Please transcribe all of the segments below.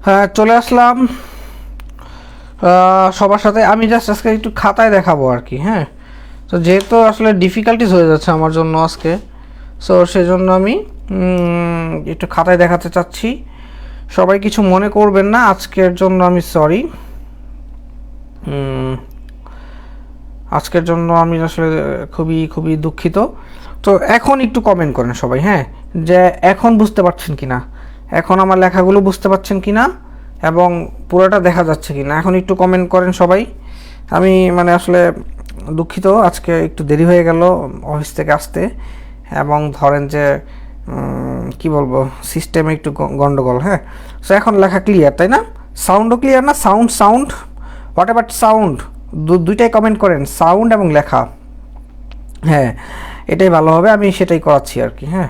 হ্যাঁ, চলে আসলাম সবার সাথে। আমি জাস্ট আজকে একটু খাতায় দেখাবো আর কি। হ্যাঁ, তো যেহেতু আসলে ডিফিকাল্টিস হয়ে যাচ্ছে আমার জন্য আজকে, সো সেজন্য আমি একটু খাতায় দেখাতে চাচ্ছি। সবাই কিছু মনে করবেন না, আজকের জন্য আমি সরি। আজকের জন্য আমি আসলে খুবই খুবই দুঃখিত। তো এখন একটু কমেন্ট করেন সবাই, হ্যাঁ, যে এখন বুঝতে পারছেন কি না, এখন আমার লেখাগুলো বুঝতে পারছেন কি না, এবং পুরোটা দেখা যাচ্ছে কি না, এখন একটু কমেন্ট করেন সবাই। আমি মানে আসলে দুঃখিত, আজকে একটু দেরি হয়ে গেল অফিস থেকে আসতে, এবং ধরেন যে কি বলবো, সিস্টেমে একটু গন্ডগোল। হ্যাঁ, সো এখন লেখা ক্লিয়ার, তাই না? সাউন্ডও ক্লিয়ার না? Sound what about sound? দুইটাই কমেন্ট করেন, সাউন্ড এবং লেখা। হ্যাঁ, এটাই ভালো হবে, আমি সেটাই করাচ্ছি আর কি। হ্যাঁ,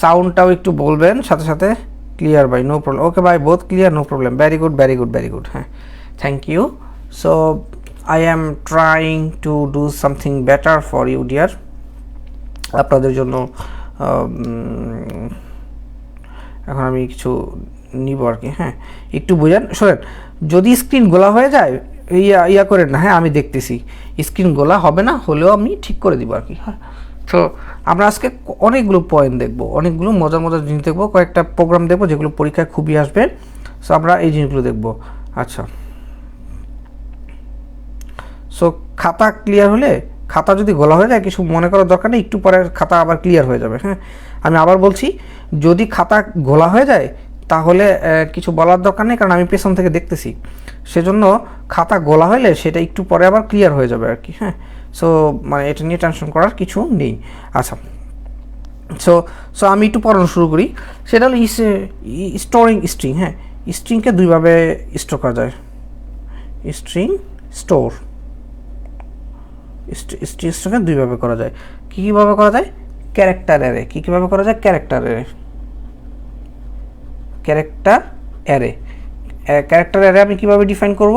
সাউন্ডটাও একটু বলবেন সাথে সাথে। ক্লিয়ার ভাই, নো প্রবলেম। ওকে ভাই, both clear, no problem. Very good, very good, very good. হ্যাঁ, thank you. So I am trying to do something better for you dear. আপনাদের জন্য এখন আমি কিছু নিব আর কি। হ্যাঁ, একটু বুঝেন, শোনেন। যদি স্ক্রিন গোলা হয়ে যায়, ইয়া করেন না। হ্যাঁ, আমি দেখতেছি স্ক্রিন গোলা হবে না, হলেও আমি ঠিক করে দিব আর কি। হ্যাঁ, তো আমরা আজকে অনেকগুলো পয়েন্ট দেখবো, অনেকগুলো মজার মজার জিনিস দেখবো, কয়েকটা প্রোগ্রাম দেখবো যেগুলো পরীক্ষায় খুবই আসবে। সো আমরা এই জিনিসগুলো দেখবো। আচ্ছা, সো খাতা ক্লিয়ার হলে, খাতা যদি গোলা হয়ে যায় কিছু মনে করার দরকার নেই, একটু পরে খাতা আবার ক্লিয়ার হয়ে যাবে। হ্যাঁ, আমি আবার বলছি, যদি খাতা গোলা হয়ে যায় তাহলে কিছু বলার দরকার নেই, কারণ আমি পেছন থেকে দেখতেছি। সেজন্য খাতা গোলা হলে সেটা একটু পরে আবার ক্লিয়ার হয়ে যাবে আর কি। হ্যাঁ, সো মানে এটা নিয়ে টেনশন করার কিছু নেই। আচ্ছা, সো সো আমি একটু পড়ানো শুরু করি। সেটা হলো স্টোরিং স্ট্রিং। হ্যাঁ, স্ট্রিংকে দুইভাবে স্টোর করা যায়। স্ট্রিং স্টোর, স্ট্রিংকে দুইভাবে করা যায়। কীভাবে করা যায়? Character array. কীভাবে করা যায়? Character array. Character array. Character array আমি কীভাবে ডিফাইন করব?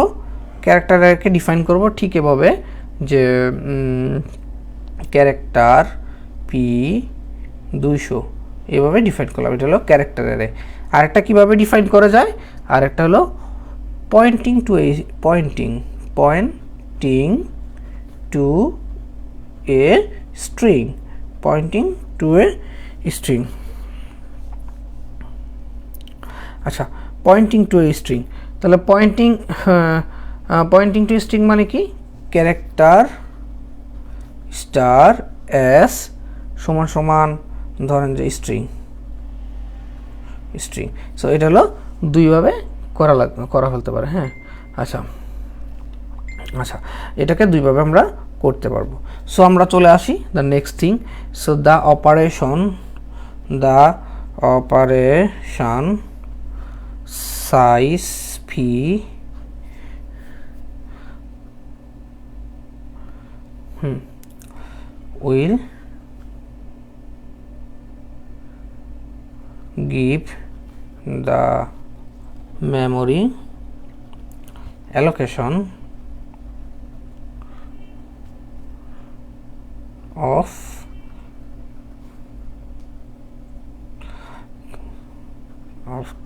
ক্যারেক্টার অ্যারেকে ডিফাইন করব ঠিক এভাবে, যে ক্যারেক্টার পি 200 এভাবে ডিফাইন করলাম। এটা হলো ক্যারেক্টার অ্যারে। আরেকটা কীভাবে ডিফাইন করা যায়? আরেকটা হলো pointing to a to a string. Pointing to a string. আচ্ছা, পয়েন্টিং টু এ স্ট্রিং, তাহলে পয়েন্টিং টু স্ট্রিং মানে কি? ক্যারেক্টার স্টার এস সমান সমান ধরেন যে স্ট্রিং। সো এটা হলো দুইভাবে করা ফেলতে পারে। হ্যাঁ, আচ্ছা, এটাকে দুইভাবে আমরা করতে পারবো। সো আমরা চলে আসি the next thing. So the operation size P will give the memory allocation of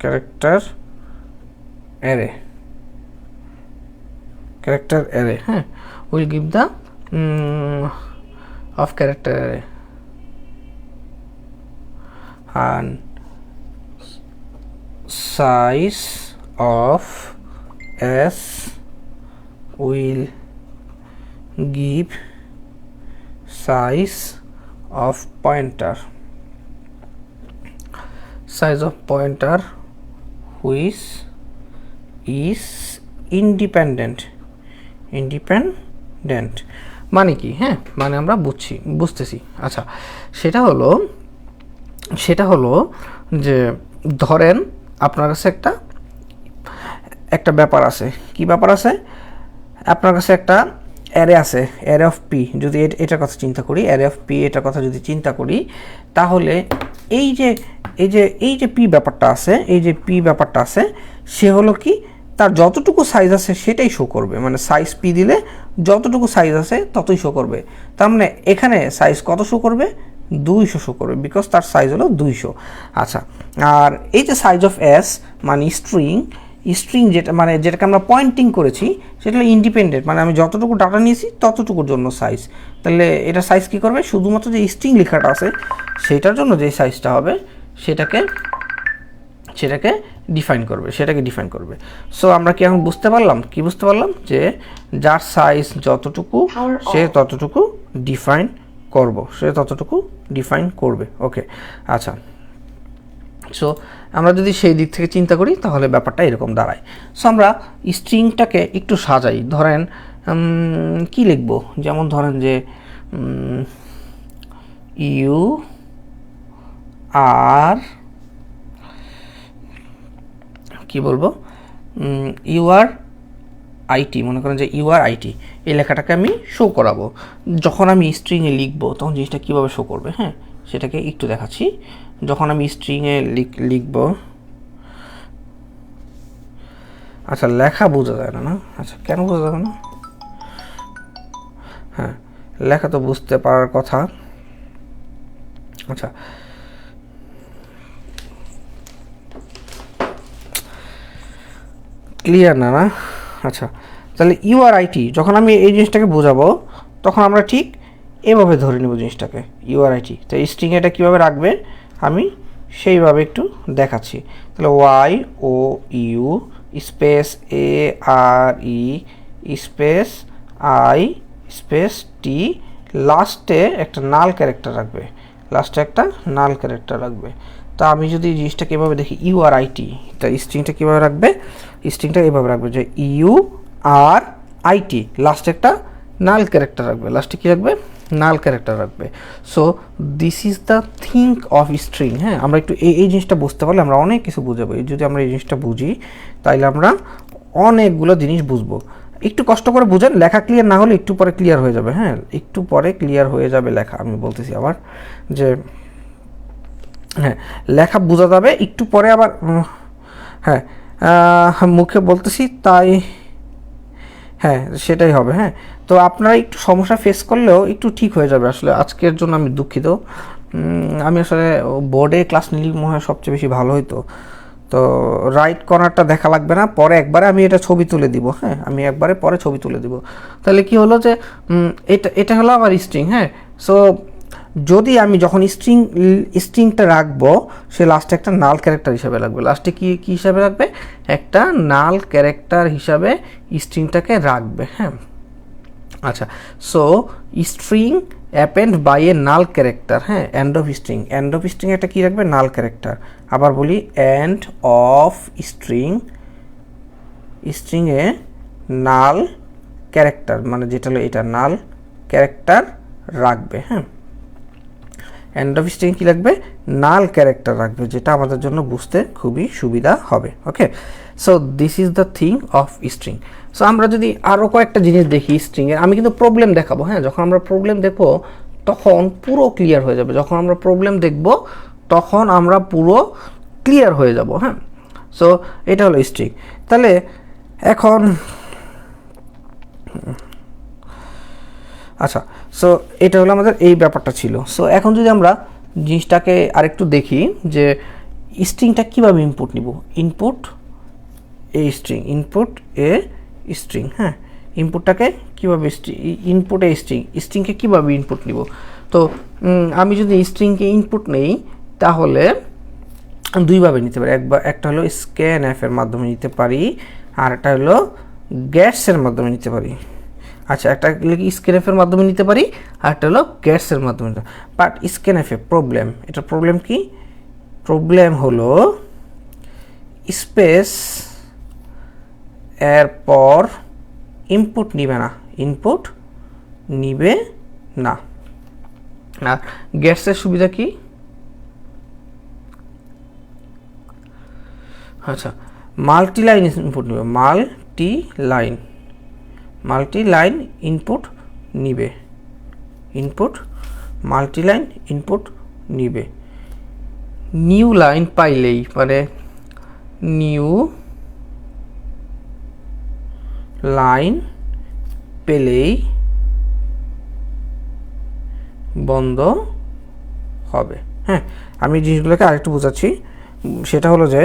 character array. হ্যাঁ, will give the of character array, and size of s will give size of pointer which is independent মানে কি? হ্যাঁ, মানে আমরা বুঝতেছি। আচ্ছা, সেটা হলো যে ধরেন আপনার কাছে একটা ব্যাপার আছে। কি ব্যাপার আছে? আপনার কাছে একটা অ্যারে আছে, অ্যারে অফ পি। যদি এটার কথা চিন্তা করি, অ্যারে অফ পি এটার কথা যদি চিন্তা করি, তাহলে এই যে পি ব্যাপারটা আছে, সে হলো কি, তার যতটুকু সাইজ আছে সেটাই শো করবে। মানে সাইজ পি দিলে যতটুকু সাইজ আছে ততই শো করবে। তার মানে এখানে সাইজ কত শো করবে? 200 শো করবে, বিকজ তার সাইজ হলো 200। আচ্ছা, আর এই যে সাইজ অফ এস মানে স্ট্রিং, স্ট্রিং যেটা মানে যেটাকে আমরা পয়েন্টিং করেছি সেটা হলো ইন্ডিপেন্ডেন্ট, মানে আমি যতটুকু ডাটা নিয়েছি ততটুকুর জন্য সাইজ। তাহলে এটা সাইজ কী করবে, শুধুমাত্র যে স্ট্রিং লেখাটা আছে সেটার জন্য যে সাইজটা হবে সেটাকে ডিফাইন করবে। সো আমরা কি এখন বুঝতে পারলাম যে যার সাইজ যতটুকু সে ততটুকু ডিফাইন করবে। ওকে, আচ্ছা। সো আমরা যদি সেই দিক থেকে চিন্তা করি তাহলে ব্যাপারটা এরকম দাঁড়ায়। সো আমরা স্ট্রিংটাকে একটু সাজাই, ধরেন কি লিখব, যেমন ধরেন যে ইউ আর কি বলবো, ইউআর আইটি, মনে করেন যে ইউআর আইটি এই লেখাটাকে আমি শো করাবো। যখন আমি স্ট্রিংয়ে লিখবো তখন জিনিসটা কীভাবে শো করবে, হ্যাঁ সেটাকে একটু দেখাচ্ছি। যখন আমি স্ট্রিংয়ে লিখব, আচ্ছা লেখা বোঝা যায় না, আচ্ছা কেন বোঝা যাবে না, হ্যাঁ লেখা তো বুঝতে পারার কথা। আচ্ছা ক্লিয়ার না? আচ্ছা তাহলে ইউআরআইটি যখন আমি এই জিনিসটাকে বোঝাবো তখন আমরা ঠিক এভাবে ধরে নেব জিনিসটাকে, ইউআরআইটি। তো স্ট্রিং এটা কীভাবে রাখবে আমি সেইভাবে একটু দেখাচ্ছি। তাহলে Y O U space A R E space I space T, লাস্টে একটা নাল ক্যারেক্টার রাখবে। তো আমি যদি জিনিসটা কীভাবে দেখি, ইউআরআইটি, তা স্ট্রিংটা কীভাবে রাখবে, স্ট্রিংটা এভাবে রাখবে যে ইউ আর আইটি, লাস্টে একটা নাল ক্যারেক্টার রাখবে, লাস্টে কী রাখবে, নাল ক্যারেক্টার রাখবে। So this is the think of string. হ্যাঁ, আমরা একটু এই জিনিসটা বুঝতে পারলে আমরা অনেক কিছু বুঝাবো। যদি আমরা এই জিনিসটা বুঝি তাইলে আমরা অনেকগুলো জিনিস বুঝবো। একটু কষ্ট করে বুঝেন, লেখা ক্লিয়ার না হলে একটু পরে ক্লিয়ার হয়ে যাবে। হ্যাঁ, একটু পরে ক্লিয়ার হয়ে যাবে লেখা, আমি বলতেছি আবার যে হ্যাঁ লেখা বোঝা যাবে একটু পরে, আবার হ্যাঁ মুখে বলতেছি তাই, হ্যাঁ সেটাই হবে। হ্যাঁ, তো আপনারা একটু সমস্যা ফেস করলেও একটু ঠিক হয়ে যাবে। আসলে আজকের জন্য আমি দুঃখিত, আমি আসলে বোর্ডে ক্লাস নিলে মনে হয় সবচেয়ে বেশি ভালো হতো। তো রাইট কর্নারটা দেখা লাগবে না, পরে একবারে আমি এটা ছবি তুলে দিব। হ্যাঁ, আমি একবারে পরে ছবি তুলে দিব। তাহলে কি হলো যে এটা হলো আমার স্ট্রিং। হ্যাঁ, সো যদি আমি যখন স্ট্রিংটা রাখবো সে লাস্টে একটা নাল ক্যারেক্টার হিসাবে রাখবে। লাস্টে কি হিসাবে রাখবে, একটা নাল ক্যারেক্টার হিসাবে স্ট্রিংটাকে রাখবে। হ্যাঁ, আচ্ছা। So string append by a null character. হ্যাঁ, এন্ড অফ স্ট্রিং একটা কি রাখবে, নাল ক্যারেক্টার। আবার বলি, এন্ড অফ স্ট্রিংয়ে নাল ক্যারেক্টার, মানে যেটা হলো এটা নাল ক্যারেক্টার রাখবে। হ্যাঁ, এন্ড অফ স্ট্রিং কি রাখবে, নাল ক্যারেক্টার রাখবে, যেটা আমাদের জন্য বুঝতে খুবই সুবিধা হবে। Okay, so this is the thing of string. So আমরা যদি আরও কয়েকটা জিনিস দেখি স্ট্রিংয়ের, আমি কিন্তু প্রবলেম দেখাবো। হ্যাঁ, যখন আমরা প্রবলেম দেখবো তখন পুরো ক্লিয়ার হয়ে যাবে। যখন আমরা প্রবলেম দেখব তখন আমরা পুরো ক্লিয়ার হয়ে যাব। হ্যাঁ, সো এটা হলো স্ট্রিং। তাহলে এখন আচ্ছা, সো এটা হলো আমাদের এই ব্যাপারটা ছিল। সো এখন যদি আমরা জিনিসটাকে আরেকটু দেখি যে স্ট্রিংটা কীভাবে ইনপুট নিব, ইনপুট এ স্ট্রিং। হ্যাঁ, ইনপুটটাকে কীভাবে স্ট্রিংকে কীভাবে ইনপুট নিব। তো আমি যদি স্ট্রিংকে ইনপুট নেই তাহলে দুইভাবে নিতে পারি। একটা হলো স্ক্যানএফ এর মাধ্যমে নিতে পারি, আর একটা হলো গেটসের মাধ্যমে নিতে পারি। আচ্ছা, একটা স্ক্যানএফ এর মাধ্যমে নিতে পারি, আর একটা হলো গেটসের মাধ্যমে। বাট স্ক্যানএফ এ প্রবলেম, এটা প্রবলেম কি, প্রবলেম হলো স্পেস এরপর ইনপুট নিবে না। আর গেটসের সুবিধা কি, আচ্ছা মাল্টি লাইন ইনপুট নিবে, মাল্টি লাইন ইনপুট নিবে। নিউ লাইন পাইলেই, মানে নিউ লাইন পেলেই বন্ধ হবে। হ্যাঁ, আমি জিনিসগুলোকে আরেকটু বোঝাচ্ছি। সেটা হলো যে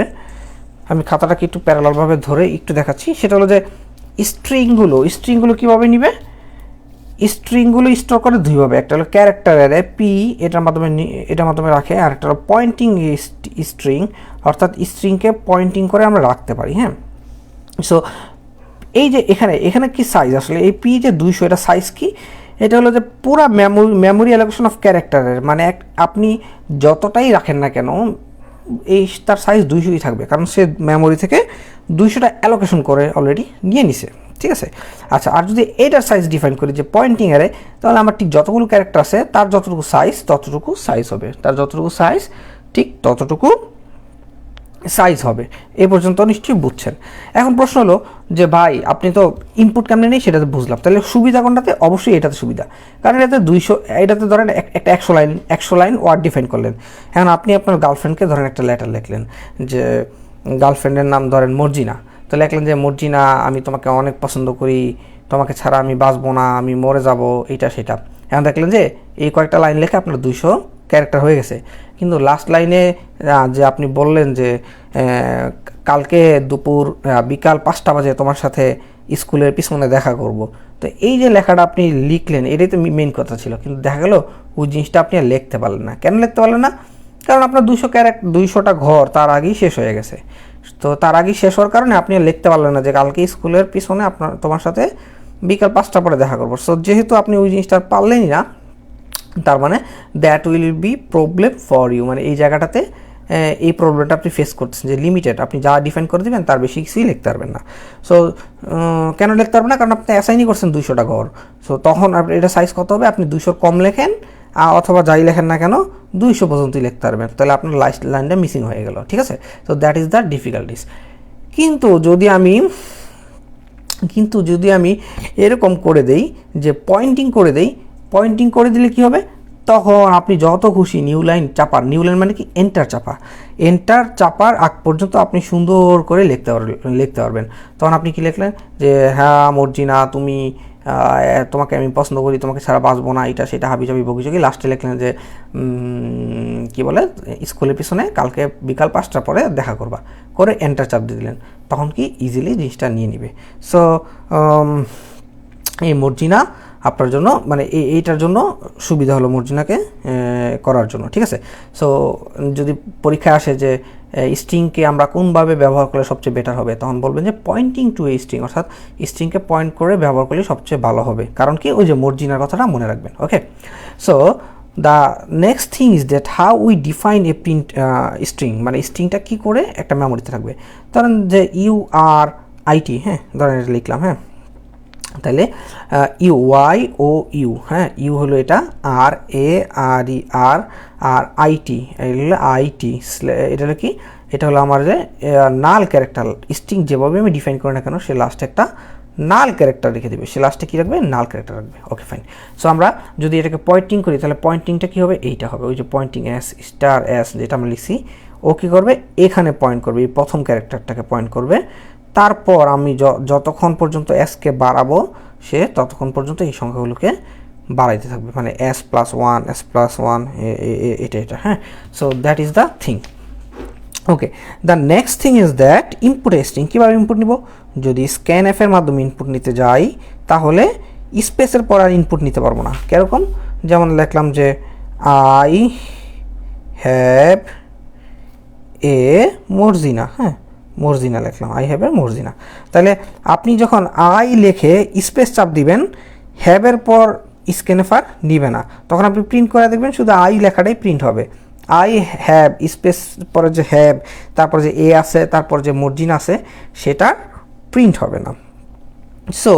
আমি খাতাটাকে একটু প্যারালালভাবে ধরে একটু দেখাচ্ছি। সেটা হলো যে স্ট্রিংগুলো কীভাবে নিবে, স্ট্রিংগুলো স্টোর করে দুইভাবে, একটা হলো ক্যারেক্টার অ্যারে পি, এটার মাধ্যমে রাখে, আর একটা হলো পয়েন্টিং স্ট্রিং, অর্থাৎ স্ট্রিংকে পয়েন্টিং করে আমরা রাখতে পারি। হ্যাঁ, সো এই যে এখানে কি সাইজ আসলে এই পি যে 200, এটা সাইজ কি, এটা হলো যে পুরা মেমোরি অ্যালোকেশন অফ ক্যারেক্টারের, মানে আপনি যতটাই রাখেন না কেন তার সাইজ 200ই থাকবে, কারণ সে মেমোরি থেকে 200টা অ্যালোকেশন করে অলরেডি নিয়ে নিছে। ঠিক আছে, আচ্ছা, আর যদি এটার সাইজ ডিফাইন করি যে পয়েন্টিং অ্যারে, তাহলে আমার ঠিক যতগুলো ক্যারেক্টার আছে তার যতটুকু সাইজ হবে, তার যতটুকু সাইজ ঠিক ততটুকু সাইজ হবে। এই পর্যন্ত নিশ্চয়ই বুঝছেন। এখন প্রশ্ন হলো যে ভাই আপনি তো ইনপুট কেমনে নেই সেটা তো বুঝলাম, তাহলে সুবিধা কোনটাতে? অবশ্যই এটাতে সুবিধা, কারণ এটাতে ধরেন একটা 100 লাইন ওয়ার্ড ডিফাইন করলেন। এখন আপনি আপনার গার্লফ্রেন্ডকে ধরেন একটা লেটার লিখলেন, যে গার্লফ্রেন্ডের নাম ধরেন মর্জিনা, তো লিখলেন যে মর্জিনা, আমি তোমাকে অনেক পছন্দ করি, তোমাকে ছাড়া আমি বাঁচবো না, আমি মরে যাব, এইটা সেটা। এখন দেখলেন যে এই কয়েকটা লাইন লেখে আপনার 200 ক্যারেক্টার হয়ে গেছে, কিন্তু লাস্ট লাইনে যে আপনি বললেন যে কালকে বিকাল 5টা বাজে তোমার সাথে স্কুলের পিছনে দেখা করব, তো এই যে লেখাটা আপনি লিখলেন এটাই তো মেইন কথা ছিল, কিন্তু দেখা গেল ওই জিনিসটা আপনি আর লিখতে পারলেন না। কেন লিখতে পারলেন না? কারণ আপনার 200টা ঘর তার আগেই শেষ হয়ে গেছে। তো তার আগেই শেষ হওয়ার কারণে আপনি আর লিখতে পারলেন না যে কালকে স্কুলের পিছনে তোমার সাথে বিকাল 5টা পরে দেখা করবো। সো যেহেতু আপনি ওই জিনিসটা পারলেনই না, তার মানে that will be problem for you, মানে এই জায়গাটাতে এই প্রবলেমটা আপনি ফেস করতেছেন যে লিমিটেড, আপনি যা ডিফাইন করে দেবেন তার বেশি কিছুই লিখতে পারবেন না। সো কেন লিখতে পারবেন না? কারণ আপনি অ্যাসাইনই করছেন 200টা ঘর। সো তখন আপনি এটা সাইজ কত হবে? আপনি 200 কম লেখেন অথবা যাই লেখেন না কেন 200 পর্যন্তই লিখতে পারবেন, তাহলে আপনার লাস্ট লাইনটা মিসিং হয়ে গেল। ঠিক আছে, তো দ্যাট ইজ দ্য ডিফিকাল্টিস। কিন্তু যদি আমি এরকম করে দেই যে পয়েন্টিং করে দিলে কি হবে? তখন আপনি যত খুশি নিউ লাইন মানে কি এন্টার চাপার আগ পর্যন্ত আপনি সুন্দর করে লিখতে পারবেন। তখন আপনি কি লিখলেন যে হ্যাঁ মর্জিনা, তোমাকে আমি পছন্দ করি, তোমাকে ছাড়া বাঁচবো না, এটা সেটা হাবিজাবি বগিচগি, লাস্টে লিখলেন যে কি বলে স্কুলের পিছনে কালকে বিকাল 5টা পরে দেখা করবা, করে এন্টার চাপ দিয়ে দিলেন, তখন কি ইজিলি জিনিসটা নিয়ে নিবে। সো এই মর্জিনা আপনার জন্য মানে এইটার জন্য সুবিধা হলো মর্জিনাকে করার জন্য। ঠিক আছে, সো যদি পরীক্ষায় আসে যে স্ট্রিংকে আমরা কোনভাবে ব্যবহার করলে সবচেয়ে বেটার হবে, তখন বলবেন যে পয়েন্টিং টু এ স্ট্রিং, অর্থাৎ স্ট্রিংকে পয়েন্ট করে ব্যবহার করলে সবচেয়ে ভালো হবে। কারণ কি? ওই যে মর্জিনার কথাটা মনে রাখবেন। Okay, so the next thing is that how we define a print string, মানে স্ট্রিংটা কী করে একটা মেমোরিতে থাকবে। ধরেন যে URIT, হ্যাঁ ধরেন এটা লিখলাম, হ্যাঁ তাহলে YOU, হ্যাঁ ইউ হলো এটা, RARE আর IT, এটা হলো কি? এটা হলো আমার যে নাল ক্যারেক্টার। স্ট্রিং যেভাবে আমি ডিফাইন করি না কেন সে লাস্টে একটা নাল ক্যারেক্টার রেখে দেবে, সে লাস্টে কী রাখবে? নাল ক্যারেক্টার রাখবে। Okay fine. সো আমরা যদি এটাকে পয়েন্টিং করি তাহলে পয়েন্টিংটা কী হবে? এইটা হবে, ওই যে পয়েন্টিং S যেটা আমরা লিখছি, ও কী করবে? এখানে পয়েন্ট করবে, এই প্রথম ক্যারেক্টারটাকে পয়েন্ট করবে। তারপর আমি যতক্ষণ পর্যন্ত এসকে বাড়াবো সে ততক্ষণ পর্যন্ত এই সংখ্যাগুলোকে বাড়াইতে থাকবে, মানে S+1 এটা, হ্যাঁ। So that is the thing. Okay, the next thing is that input string কীভাবে ইনপুট নিব? যদি স্ক্যানএফ এর মাধ্যমে ইনপুট নিতে যাই তাহলে স্পেসের পর আর ইনপুট নিতে পারবো না। কীরকম? যেমন লিখলাম যে আই হ্যাভ এ মর্জিনা, হ্যাঁ মর্জিনা লিখলাম, আই হ্যাভ এ মর্জিনা। তাহলে আপনি যখন আই লিখে স্পেস চাপ দিবেন, হ্যাভের পর স্ক্যানএফার নিবে না, তখন আপনি প্রিন্ট করে দেখবেন শুধু আই লেখাটাই প্রিন্ট হবে। আই হ্যাভ স্পেস পরে যে হ্যাভ, তারপর যে এ আছে, তারপর যে মর্জিনা আছে, সেটা প্রিন্ট হবে না। সো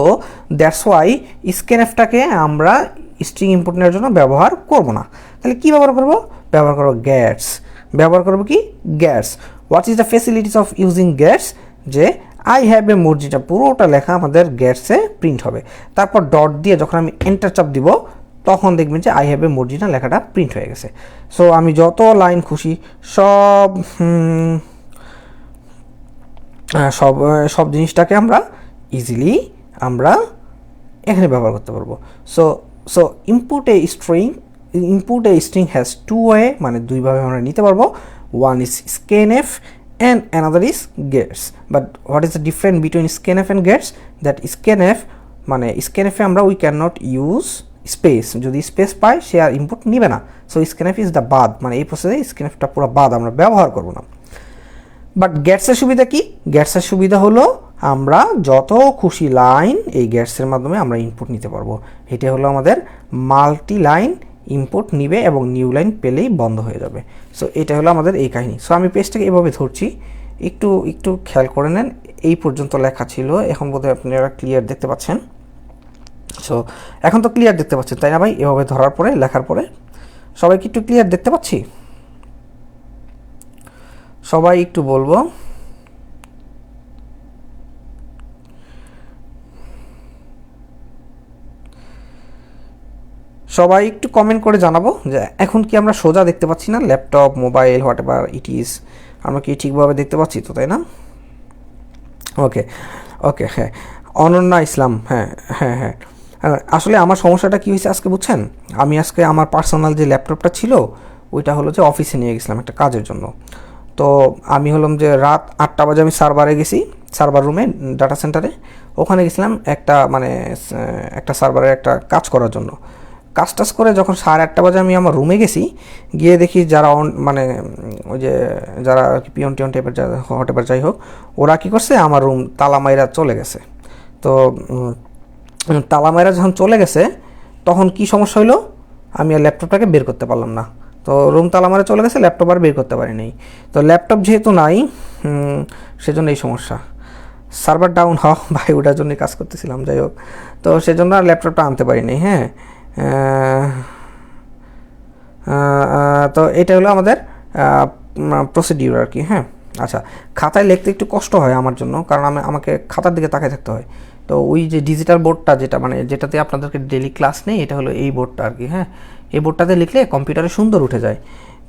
দ্যাটস ওয়াই স্ক্যানএফটাকে আমরা স্ট্রিং ইনপুট নেওয়ার জন্য ব্যবহার করব না। তাহলে কী ব্যবহার করব? ব্যবহার করব গেটস। ব্যবহার করব কি? Gets. What is the facilities of using gets? যে আই হ্যাভ এ মর্জিনা পুরোটা লেখা আমাদের গেটসে প্রিন্ট হবে। তারপর ডট দিয়ে যখন আমি এন্টার চাপ দিব তখন দেখবেন যে আই হ্যাভ এ মর্জিনা লেখাটা প্রিন্ট হয়ে গেছে। সো আমি যত লাইন খুশি সব জিনিসটাকে আমরা ইজিলি এখানে ব্যবহার করতে পারবো। So input a string has to way, মানে দুইভাবে আমরা নিতে পারবো। One is scanf and another is gets. But what is the difference between scanf and gets? That scanf মানে scanf এ আমরা we cannot use স্পেস, যদি স্পেস পাই সে আর input নিবে না। সো scanf ইজ দ্য বাদ, মানে এই প্রসেসে scanfটা পুরো বাদ, আমরা ব্যবহার করব না। বাট গেটসের সুবিধা কি? গেটসের সুবিধা হলো আমরা যত খুশি লাইন এই গেটসের মাধ্যমে আমরা ইনপুট নিতে পারবো। এটা হলো আমাদের মাল্টি লাইন ইনপুট নিবে এবং নিউ লাইন পেলেই বন্ধ হয়ে যাবে। সো এটা হলো আমাদের এই কাহিনী। সো আমি পেজটাকে এভাবে ধরছি, একটু একটু খেয়াল করে নেন। এই পর্যন্ত লেখা ছিল, এখন বোধহয় আপনারা ক্লিয়ার দেখতে পাচ্ছেন। সো এখন তো ক্লিয়ার দেখতে পাচ্ছেন তাই না ভাই? এভাবে ধরার পরে লেখার পরে সবাই কি একটু ক্লিয়ার দেখতে পাচ্ছি? সবাই একটু বলবো। সবাই একটু কমেন্ট করে জানাবো যে এখন কি আমরা সোজা দেখতে পাচ্ছি না? Laptop, mobile, what ever it is, আমরা কি ঠিকভাবে দেখতে পাচ্ছি তো, তাই না? ওকে ওকে, হ্যাঁ অনন্যা ইসলাম, হ্যাঁ হ্যাঁ হ্যাঁ। আসলে আমার সমস্যাটা কী হয়েছে আজকে বুঝছেন? আমি আজকে আমার পার্সোনাল যে ল্যাপটপটা ছিল ওইটা হলো যে অফিসে নিয়ে গেছিলাম একটা কাজের জন্য। তো আমি হলাম যে রাত 8টা বাজে আমি সার্ভারে গেছি, সার্ভার রুমে ডাটা সেন্টারে, ওখানে গেছিলাম একটা মানে একটা সার্ভারের একটা কাজ করার জন্য। কাজ টাজ করে যখন 8:30 বাজে আমি আমার রুমে গেছি, গিয়ে দেখি যারা মানে ওই যে যারা আর কি পিয়ন টিয়ন টাইপের হট এভার যাই হোক, ওরা কী করছে আমার রুম তালা মাইরা চলে গেছে। তো তালা মাইরা যখন চলে গেছে তখন কি সমস্যা হইলো, আমি আর ল্যাপটপটাকে বের করতে পারলাম না। তো রুম তালা মারা চলে গেছে, ল্যাপটপ আর বের করতে পারি নাই। তো ল্যাপটপ যেহেতু নাই সেজন্য এই সমস্যা। সার্ভার ডাউন ভাই, ওটার জন্যই কাজ করতেছিলাম, যাই হোক। তো সেজন্য আর ল্যাপটপটা আনতে পারিনি। হ্যাঁ, তো এটা হলো আমাদের প্রসিডিউর আর কি। হ্যাঁ আচ্ছা, খাতায় লিখতে একটু কষ্ট হয় আমার জন্য, কারণ আমাকে খাতার দিকে তাকায় থাকতে হয়। তো ওই যে ডিজিটাল বোর্ডটা যেটা মানে যেটাতে আপনাদেরকে ডেলি ক্লাস নেই, এটা হলো এই বোর্ডটা আর কি। হ্যাঁ, এই বোর্ডটাতে লিখলে কম্পিউটারে সুন্দর উঠে যায়।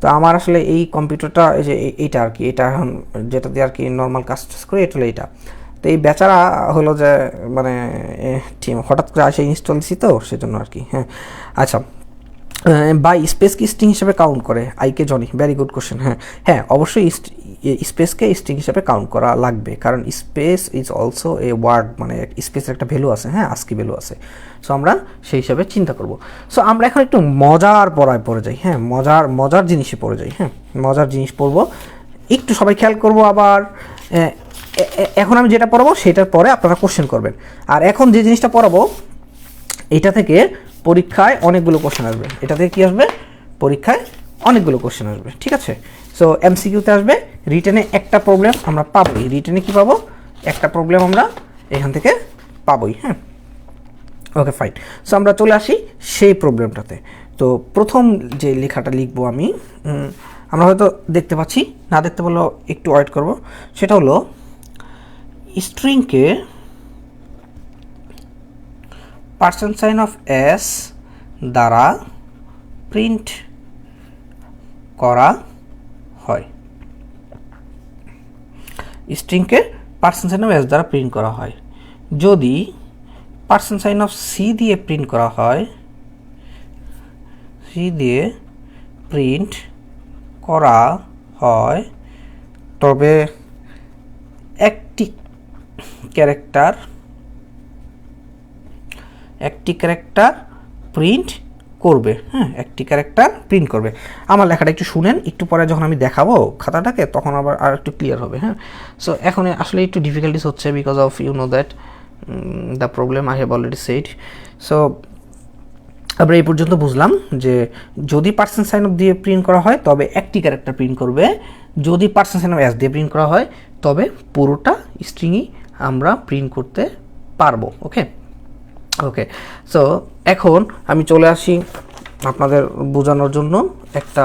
তো আমার আসলে এই কম্পিউটারটা এই যে এইটা আর কি, এটা এখন যেটা দিয়ে আর কি নর্মাল কাজ করে, এটা হলো এইটা। তো এই বেচারা হলো যে মানে হঠাৎ করে আসে ইনস্টল দিছি তো সেজন্য আর কি। হ্যাঁ আচ্ছা, বাই স্পেস কি স্ট্রিং হিসেবে কাউন্ট করে? আইকে জনি, ভেরি গুড কোশ্চেন। হ্যাঁ হ্যাঁ, অবশ্যই স্পেসকে স্ট্রিং হিসেবে কাউন্ট করা লাগবে, কারণ space is also a word, মানে স্পেসের একটা ভ্যালু আছে। হ্যাঁ, আস্কি ভ্যালু আছে। সো আমরা সেই হিসাবে চিন্তা করব। সো আমরা এখন একটু মজার পড়ায় পড়ে যাই। হ্যাঁ, মজার জিনিসে পড়ে যাই। হ্যাঁ, মজার জিনিস পড়বো, একটু সবাই খেয়াল করবো। আবার এখন আমি যেটা পড়াবো সেটার পরে আপনারা কোশ্চেন করবেন। আর এখন যে জিনিসটা পড়াবো এটা থেকে পরীক্ষায় অনেকগুলো কোশ্চেন আসবে। এটা থেকে কী আসবে? পরীক্ষায় অনেকগুলো কোশ্চেন আসবে, ঠিক আছে? সো এমসিকিউতে আসবে, রিটেনে একটা প্রবলেম আমরা পাবোই। রিটেনে কী পাবো? একটা প্রবলেম আমরা এখান থেকে পাবোই। হ্যাঁ ওকে ফাইন। সো আমরা চলে আসি সেই প্রবলেমটাতে। তো প্রথম যে লেখাটা লিখবো আমি, আমরা হয়তো দেখতে পাচ্ছি, না দেখতে পারলেও একটু ওয়েট করব। সেটা হলো স্ট্রিংকে %s দ্বারা প্রিন্ট করা হয়। স্ট্রিংকে %s দ্বারা প্রিন্ট করা হয়। যদি %c দিয়ে প্রিন্ট করা হয়, c দিয়ে প্রিন্ট করা হয়, তবে একটি ক্যারেক্টার প্রিন্ট করবে। হ্যাঁ, একটি ক্যারেক্টার প্রিন্ট করবে। আমার লেখাটা একটু শুনেন, একটু পরে যখন আমি দেখাবো খাতাটাকে তখন আবার আর একটু ক্লিয়ার হবে। হ্যাঁ, সো এখন আসলে একটু ডিফিকাল্টিস হচ্ছে because of you know that the problem I have already said. So আমরা এই পর্যন্ত বুঝলাম যে যদি %s দিয়ে প্রিন্ট করা হয় তবে একটি ক্যারেক্টার প্রিন্ট করবে, যদি %s দিয়ে প্রিন্ট করা হয় তবে পুরোটা স্ট্রিংই আমরা প্রিন্ট করতে পারবো। ওকে ওকে, সো এখন আমি চলে আসি আপনাদের বোঝানোর জন্য একটা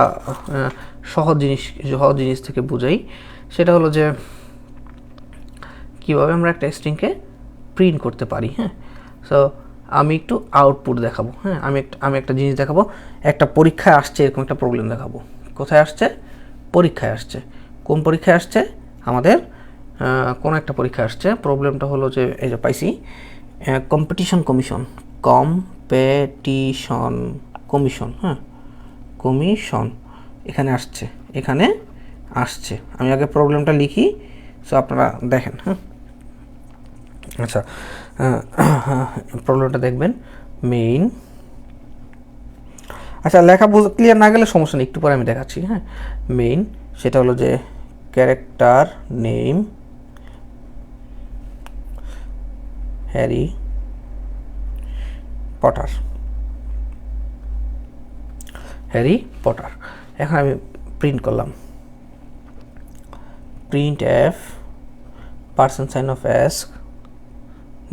সহজ জিনিস থেকে বুঝাই। সেটা হলো যে কীভাবে আমরা একটা স্ট্রিংকে প্রিন্ট করতে পারি। হ্যাঁ, সো আমি একটু আউটপুট দেখাবো। হ্যাঁ, আমি একটা জিনিস দেখাবো, একটা পরীক্ষায় আসছে এরকম একটা প্রবলেম দেখাবো। কোথায় আসছে? পরীক্ষায় আসছে। কোন পরীক্ষায় আসছে? আমাদের কোন একটা পরীক্ষায় আসছে। প্রবলেমটা হলো যে এই যে পাইছি, কম্পিটিশন কমিশন। হ্যাঁ, কমিশন এখানে আসছে। এখানে আসছে। আমি আগে প্রবলেমটা লিখি, সো আপনারা দেখেন। হ্যাঁ, আচ্ছা, প্রবলেমটা দেখবেন। মেইন, আচ্ছা লেখা ক্লিয়ার না গেলে সমস্যা নেই, একটু পরে আমি দেখাচ্ছি। হ্যাঁ, মেইন সেটা হলো যে character name Harry Potter, Harry Potter. এখন আমি প্রিন্ট করলাম, print f percent sign of s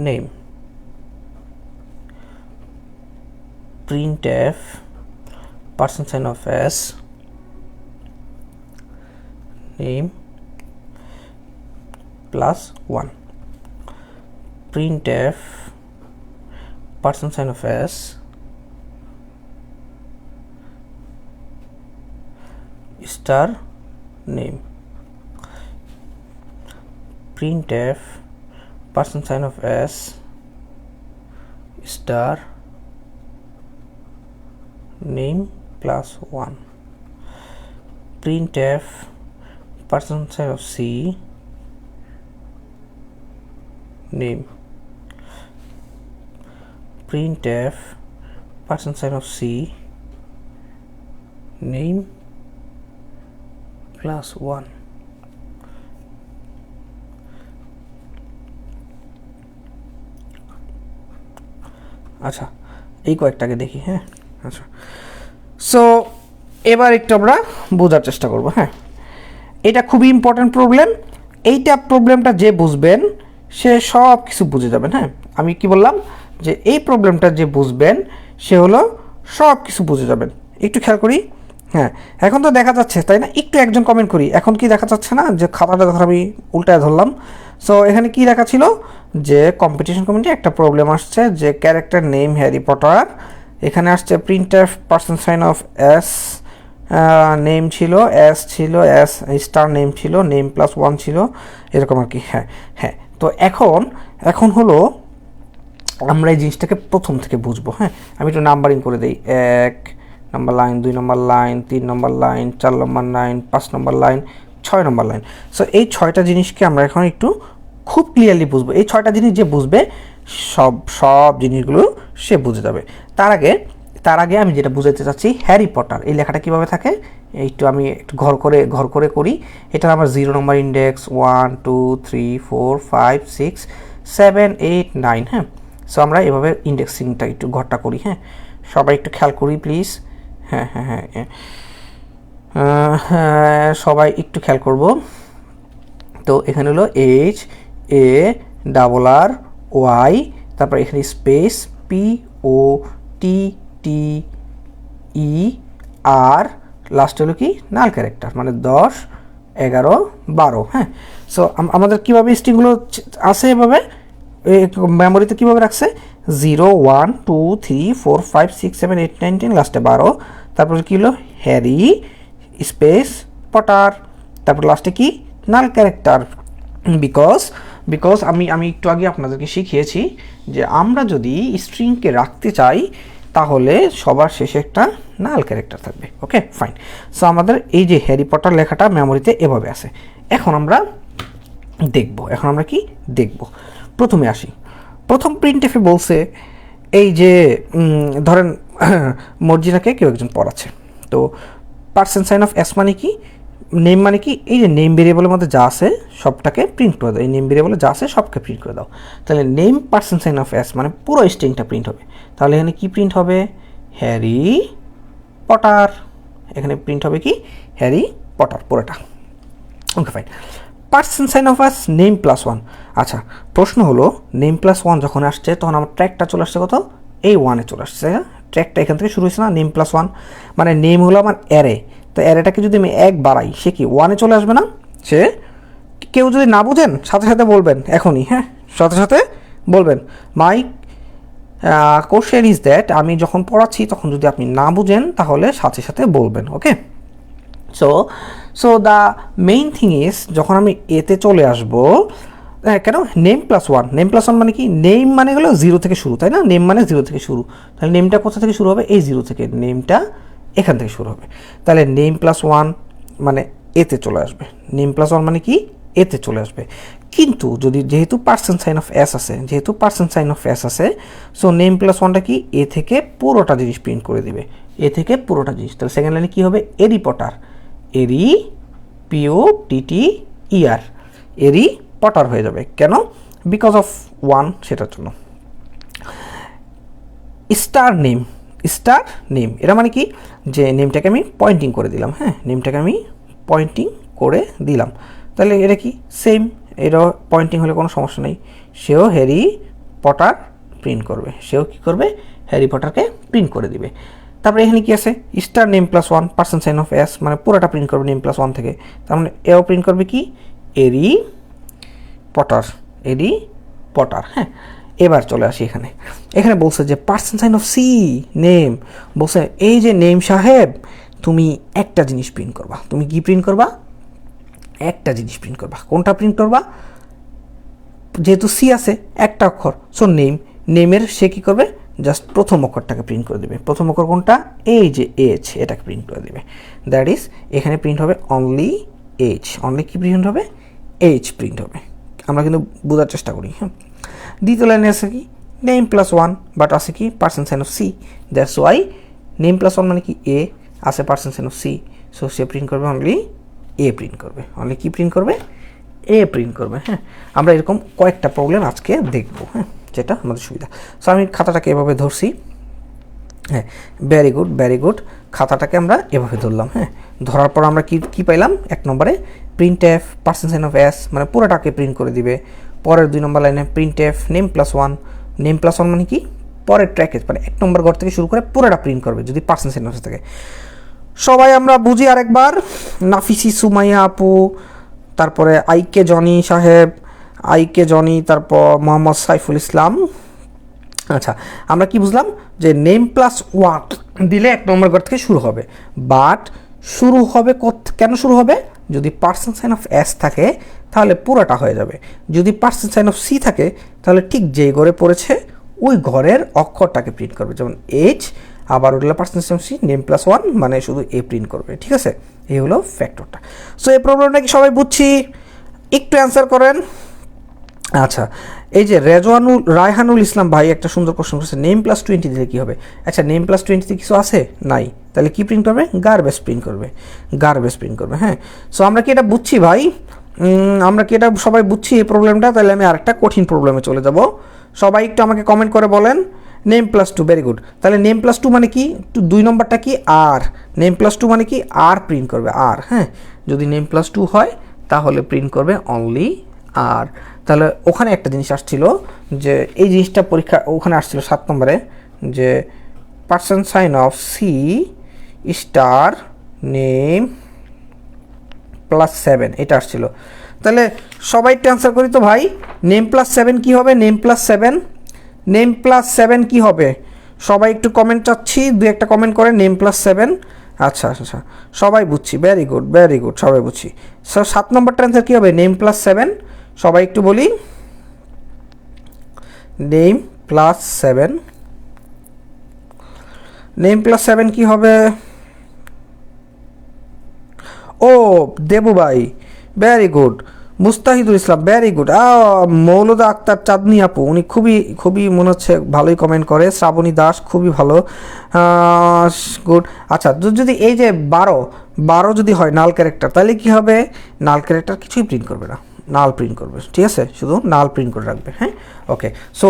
name, print f percent sign of s name plus 1, print f percent sign of s star name, printf person sign of s star name plus 1, printf person sign of c name, printf person sign of c name plus 1। আচ্ছা, এই কয়েকটাকে দেখি। হ্যাঁ, আচ্ছা, so এবার একটু আমরা বোঝার চেষ্টা করব। হ্যাঁ, এটা খুবই ইম্পর্ট্যান্ট প্রবলেম। এইটা প্রবলেমটা যে বুঝবেন সে সব কিছু বুঝে যাবেন। হ্যাঁ, আমি কি বললাম যে এই প্রবলেমটা যে বুঝবেন সে হলো সব কিছু বুঝে যাবেন। একটু খেয়াল করি। হ্যাঁ, এখন তো দেখা যাচ্ছে তাই না? একটু একজন কমেন্ট করি, এখন কি দেখা যাচ্ছে না যে খাতাটা ধর আমি উল্টায় ধরলাম? সো এখানে কি লেখা ছিল যে কম্পিটিশন কমিটি একটা প্রবলেম আসছে যে ক্যারেক্টার নেম হ্যারি পটার, এখানে আসছে print f percent sign of s name ছিল, এস ছিল, এস স্টার নেম ছিল, নেম প্লাস 1 ছিল, এরকম আর কি। হ্যাঁ হ্যাঁ, তো এখন হলো আমরা এই জিনিসটাকে প্রথম থেকে বুঝবো। হ্যাঁ, আমি একটু নাম্বারিং করে দিই। 1 নম্বর লাইন, 2 নম্বর লাইন, 3 নম্বর লাইন, 4 নম্বর লাইন, 5 নম্বর লাইন, 6 নম্বর লাইন। সো এই 6টা জিনিসকে আমরা এখন একটু খুব ক্লিয়ারলি বুঝবো। এই 6টা জিনিস যে বুঝবে সব জিনিসগুলো সে বুঝে যাবে। তার আগে আমি যেটা বুঝাতে চাচ্ছি, হ্যারি পটার এই লেখাটা কীভাবে থাকে আমি একটু ঘর করে করি। এটা আমার 0 নম্বর ইন্ডেক্স, 1 2 3 4 5 6 7 8 9। হ্যাঁ, সো আমরা এভাবে ইন্ডেক্সিংটা একটু ঘরটা করি। হ্যাঁ, সবাই একটু খেয়াল করি প্লিজ। হ্যাঁ হ্যাঁ হ্যাঁ হ্যাঁ, সবাই একটু খেয়াল করব। তো এখানে হলো H A double R Y, তারপর এখানে space P O T T E R, last হলো কি নাল ক্যারেক্টার, মানে 10 11 12। হ্যাঁ, সো আমাদের কীভাবে স্ট্রিংগুলো আছে এভাবে মেমোরিতে কীভাবে রাখছে, 0 1 2 3 4 5 6 7 8 9 10, লাস্টে 12। তারপরে কী হলো হ্যারি স্পেস পটার, তারপর লাস্টে কি নাল ক্যারেক্টার। বিকজ আমি একটু আগে আপনাদেরকে শিখিয়েছি যে আমরা যদি স্ট্রিংকে রাখতে চাই তাহলে সবার শেষে একটা নাল ক্যারেক্টার থাকবে। Okay fine. সো আমাদের এই যে হ্যারি পটার লেখাটা মেমোরিতে এভাবে আছে। এখন আমরা কি দেখব, প্রথমে আসি। প্রথম প্রিন্টএফে বলছে এই যে ধরেন মর্জিনাকে কেউ একজন পড়াচ্ছে, তো পার্সন সাইন অফ এস মানে কি, নেম মানে কি, এই যে নেম ভেরিয়েবলের মধ্যে যা আছে সবটাকে প্রিন্ট করে দাও। এই নেম ভেরিয়েবলে যা আছে সবকে প্রিন্ট করে দাও। তাহলে name percent sign of s মানে পুরো স্ট্রিংটা প্রিন্ট হবে। তাহলে এখানে কি প্রিন্ট হবে, হ্যারি পটার। এখানে প্রিন্ট হবে কি হ্যারি পটার পুরোটা। Okay fine. Percent sign of s name plus 1। আচ্ছা, প্রশ্ন হলো নেম প্লাস 1 যখন আসছে তখন আমার ট্র্যাকটা চলে আসছে কত, এই 1-এ চলে আসছে। ট্র্যাকটা এখান থেকে শুরু হয়েছে না, নেম প্লাস 1 মানে নেম হলো আমার অ্যারে। তো অ্যারেটাকে যদি আমি 1 বাড়াই সে কি 1-এ চলে আসবে না? সে কেউ যদি না বুঝেন সাথে সাথে বলবেন এখনই। হ্যাঁ, সাথে সাথে বলবেন মাই কোশ্চেন ইজ দ্যাট, আমি যখন পড়াচ্ছি তখন যদি আপনি না বুঝেন তাহলে সাথে সাথে বলবেন। Okay, so the main thing is যখন আমি এতে চলে আসবো, কেন নেম প্লাস 1, নেম প্লাস 1 মানে কি, নেম মানে হলো 0 থেকে শুরু, তাই না? নেম মানে 0 থেকে শুরু, তাহলে নেমটা কোথা থেকে শুরু হবে, এই 0 থেকে, নেমটা এখান থেকে শুরু হবে। তাহলে নেম প্লাস 1 মানে এতে চলে আসবে, নেম প্লাস ওয়ান মানে কি এতে চলে আসবে। কিন্তু যদি যেহেতু পার্সেন্ট সাইন অফ এস আছে, যেহেতু পার্সেন্ট সাইন অফ এস আছে, সো নেম প্লাস ওয়ানটা কি এ থেকে পুরোটা জিনিস প্রিন্ট করে দিবে, এ থেকে পুরোটা জিনিস। তাহলে সেকেন্ড লাইনে কী হবে, এরি পটার, এরি পিও টিটি ইআর, এরি পটার হয়ে যাবে। কেন? বিকজ অফ ওয়ান, সেটার জন্য। স্টার নেম, স্টার নেম এটা মানে কি, যে নেমটাকে আমি পয়েন্টিং করে দিলাম, হ্যাঁ নেমটাকে আমি পয়েন্টিং করে দিলাম। তাহলে এটা কি সেম, এটা পয়েন্টিং হলে কোনো সমস্যা নেই, সেও হ্যারি পটার প্রিন্ট করবে, সেও কী করবে, হ্যারি পটারকে প্রিন্ট করে দিবে। তারপরে এখানে কি আছে, star name plus one percent sign of s, মানে পুরোটা প্রিন্ট করবে নেম প্লাস ওয়ান থেকে। তার মানে এও প্রিন্ট করবে কি এরি পটার, এরি পটার। হ্যাঁ, এবার চলে আসি এখানে, এখানে বলছে যে percent sign of c name, বলছে এই যে নেম সাহেব তুমি একটা জিনিস প্রিন্ট করবা, তুমি কি প্রিন্ট করবা, একটা জিনিস প্রিন্ট করবা। কোনটা প্রিন্ট করবা, যেহেতু সি আছে একটা অক্ষর, সো নেম, নেমের সে কী করবে, জাস্ট প্রথম অক্ষরটাকে প্রিন্ট করে দেবে। প্রথম অক্ষর কোনটা, এই যে এইচ, এটাকে প্রিন্ট করে দেবে। দ্যাট ইজ এখানে প্রিন্ট হবে অনলি এইচ, অনলি কি প্রিন্ট হবে, এইচ প্রিন্ট হবে। আমরা কিন্তু বোঝার চেষ্টা করি। হ্যাঁ, দ্বিতীয় লাইনে আছে কি নেম প্লাস ওয়ান, বাট আছে কি percent sign of c, that's why name plus one মানে কি এ, আছে percent sign of c, so সে প্রিন্ট করবে অনলি এ প্রিন্ট করবে, অনলি কি প্রিন্ট করবে, এ প্রিন্ট করবে। হ্যাঁ, আমরা এরকম কয়েকটা প্রবলেম আজকে দেখবো, হ্যাঁ যেটা আমাদের সুবিধা। সো আমি খাতাটাকে এভাবে ধরছি, হ্যাঁ ভেরি গুড ভেরি গুড, খাতাটাকে আমরা এভাবে ধরলাম। হ্যাঁ, ধরার পর আমরা কি পাইলাম, এক নম্বরে print f percent sign of s, মানে পুরোটাকে প্রিন্ট করে দিবে। পরের 2 নম্বর লাইনে print f name plus one, name plus one মানে কি পরের ট্র্যাকে, মানে 1 নম্বর ঘর থেকে শুরু করে পুরোটা প্রিন্ট করবে যদি পার্সেন্ট সাইন অফ এস থাকে। সবাই আমরা বুঝি আরেকবার, নাফিসি সুমাইয়া আপু, তারপরে আইকে জনি সাহেব, আইকে জনি, তারপর মোহাম্মদ সাইফুল ইসলাম। আচ্ছা, আমরা কি বুঝলাম, যে নেম প্লাস ওয়ান দিলে 1 নম্বর ঘর থেকে শুরু হবে, বাট শুরু হবে কেন শুরু হবে, যদি পার্সেন্ট সাইন অফ এস থাকে তাহলে পুরোটা হয়ে যাবে, যদি পার্সেন্ট সাইন অফ সি থাকে তাহলে ঠিক যেই ঘরে পড়েছে ওই ঘরের অক্ষরটাকে প্রিন্ট করবে, যেমন এইচ, আবার ওটা percent sign of c, name plus one মানে শুধু এ প্রিন্ট করবে। ঠিক আছে, এই হলো ফ্যাক্টরটা। সো এই প্রবলেমটা কি সবাই বুঝছি, একটু অ্যান্সার করেন। আচ্ছা, এই যে রায়হানুল ইসলাম ভাই একটা সুন্দর প্রশ্ন করছে, নেম প্লাস 20 দিলে কী হবে। আচ্ছা, নেম প্লাস 20 কিছু আছে নাই, তাহলে কি প্রিন্ট করবে, গার্বেজ প্রিন্ট করবে, গার্বেজ প্রিন্ট করবে। হ্যাঁ, সো আমরা কি এটা বুঝছি ভাই, আমরা কি এটা সবাই বুঝছি এই প্রবলেমটা। তাহলে আমি আরেকটা কঠিন প্রবলেমে চলে যাব, সবাই একটু আমাকে কমেন্ট করে বলেন। Name plus two, very good. তাহলে নেম প্লাস টু মানে কি, 2 নম্বরটা কি আর, নেম প্লাস টু মানে কি আর প্রিন্ট করবে, আর। হ্যাঁ, যদি নেম প্লাস টু হয় তাহলে প্রিন্ট করবে অনলি আর। তাহলে ওখানে একটা জিনিস আসছিল, যে এই জিনিসটা পরীক্ষা ওখানে আসছিল 7 নম্বরে, যে percent sign of c star name plus 7, এটা আসছিল। তাহলে সবাই একটু অ্যান্সার করি তো ভাই, নেম প্লাস 7 কী হবে, নেম প্লাস 7, নেম প্লাস 7 কী হবে, সবাই একটু কমেন্ট চাচ্ছি, 2-1টা কমেন্ট করে নেম প্লাস 7। আচ্ছা আচ্ছা, সবাই বুঝছি, ভেরি গুড ভেরি গুড, সবাই বুঝছি। 7 নম্বরটা অ্যান্সার কী হবে, নেম প্লাস 7, সবাই একটু বলি, নেম প্লাস 7, নেম প্লাস 7 কী হবে, ও দেবু ভাই ভেরি গুড, মুস্তাহিদুল ইসলাম ভেরি গুড, মৌলদা আক্তার চাঁদনি আপু উনি খুবই মনে হচ্ছে ভালোই কমেন্ট করে, শ্রাবণী দাস খুবই ভালো, গুড। আচ্ছা, যদি এই যে 12 যদি হয় নাল ক্যারেক্টার, তাহলে কি হবে, নাল ক্যারেক্টার কিছুই প্রিন্ট করবে না, নাল প্রিন্ট করবে। ঠিক আছে, শুধু নাল প্রিন্ট করে রাখবে। হ্যাঁ, ওকে। সো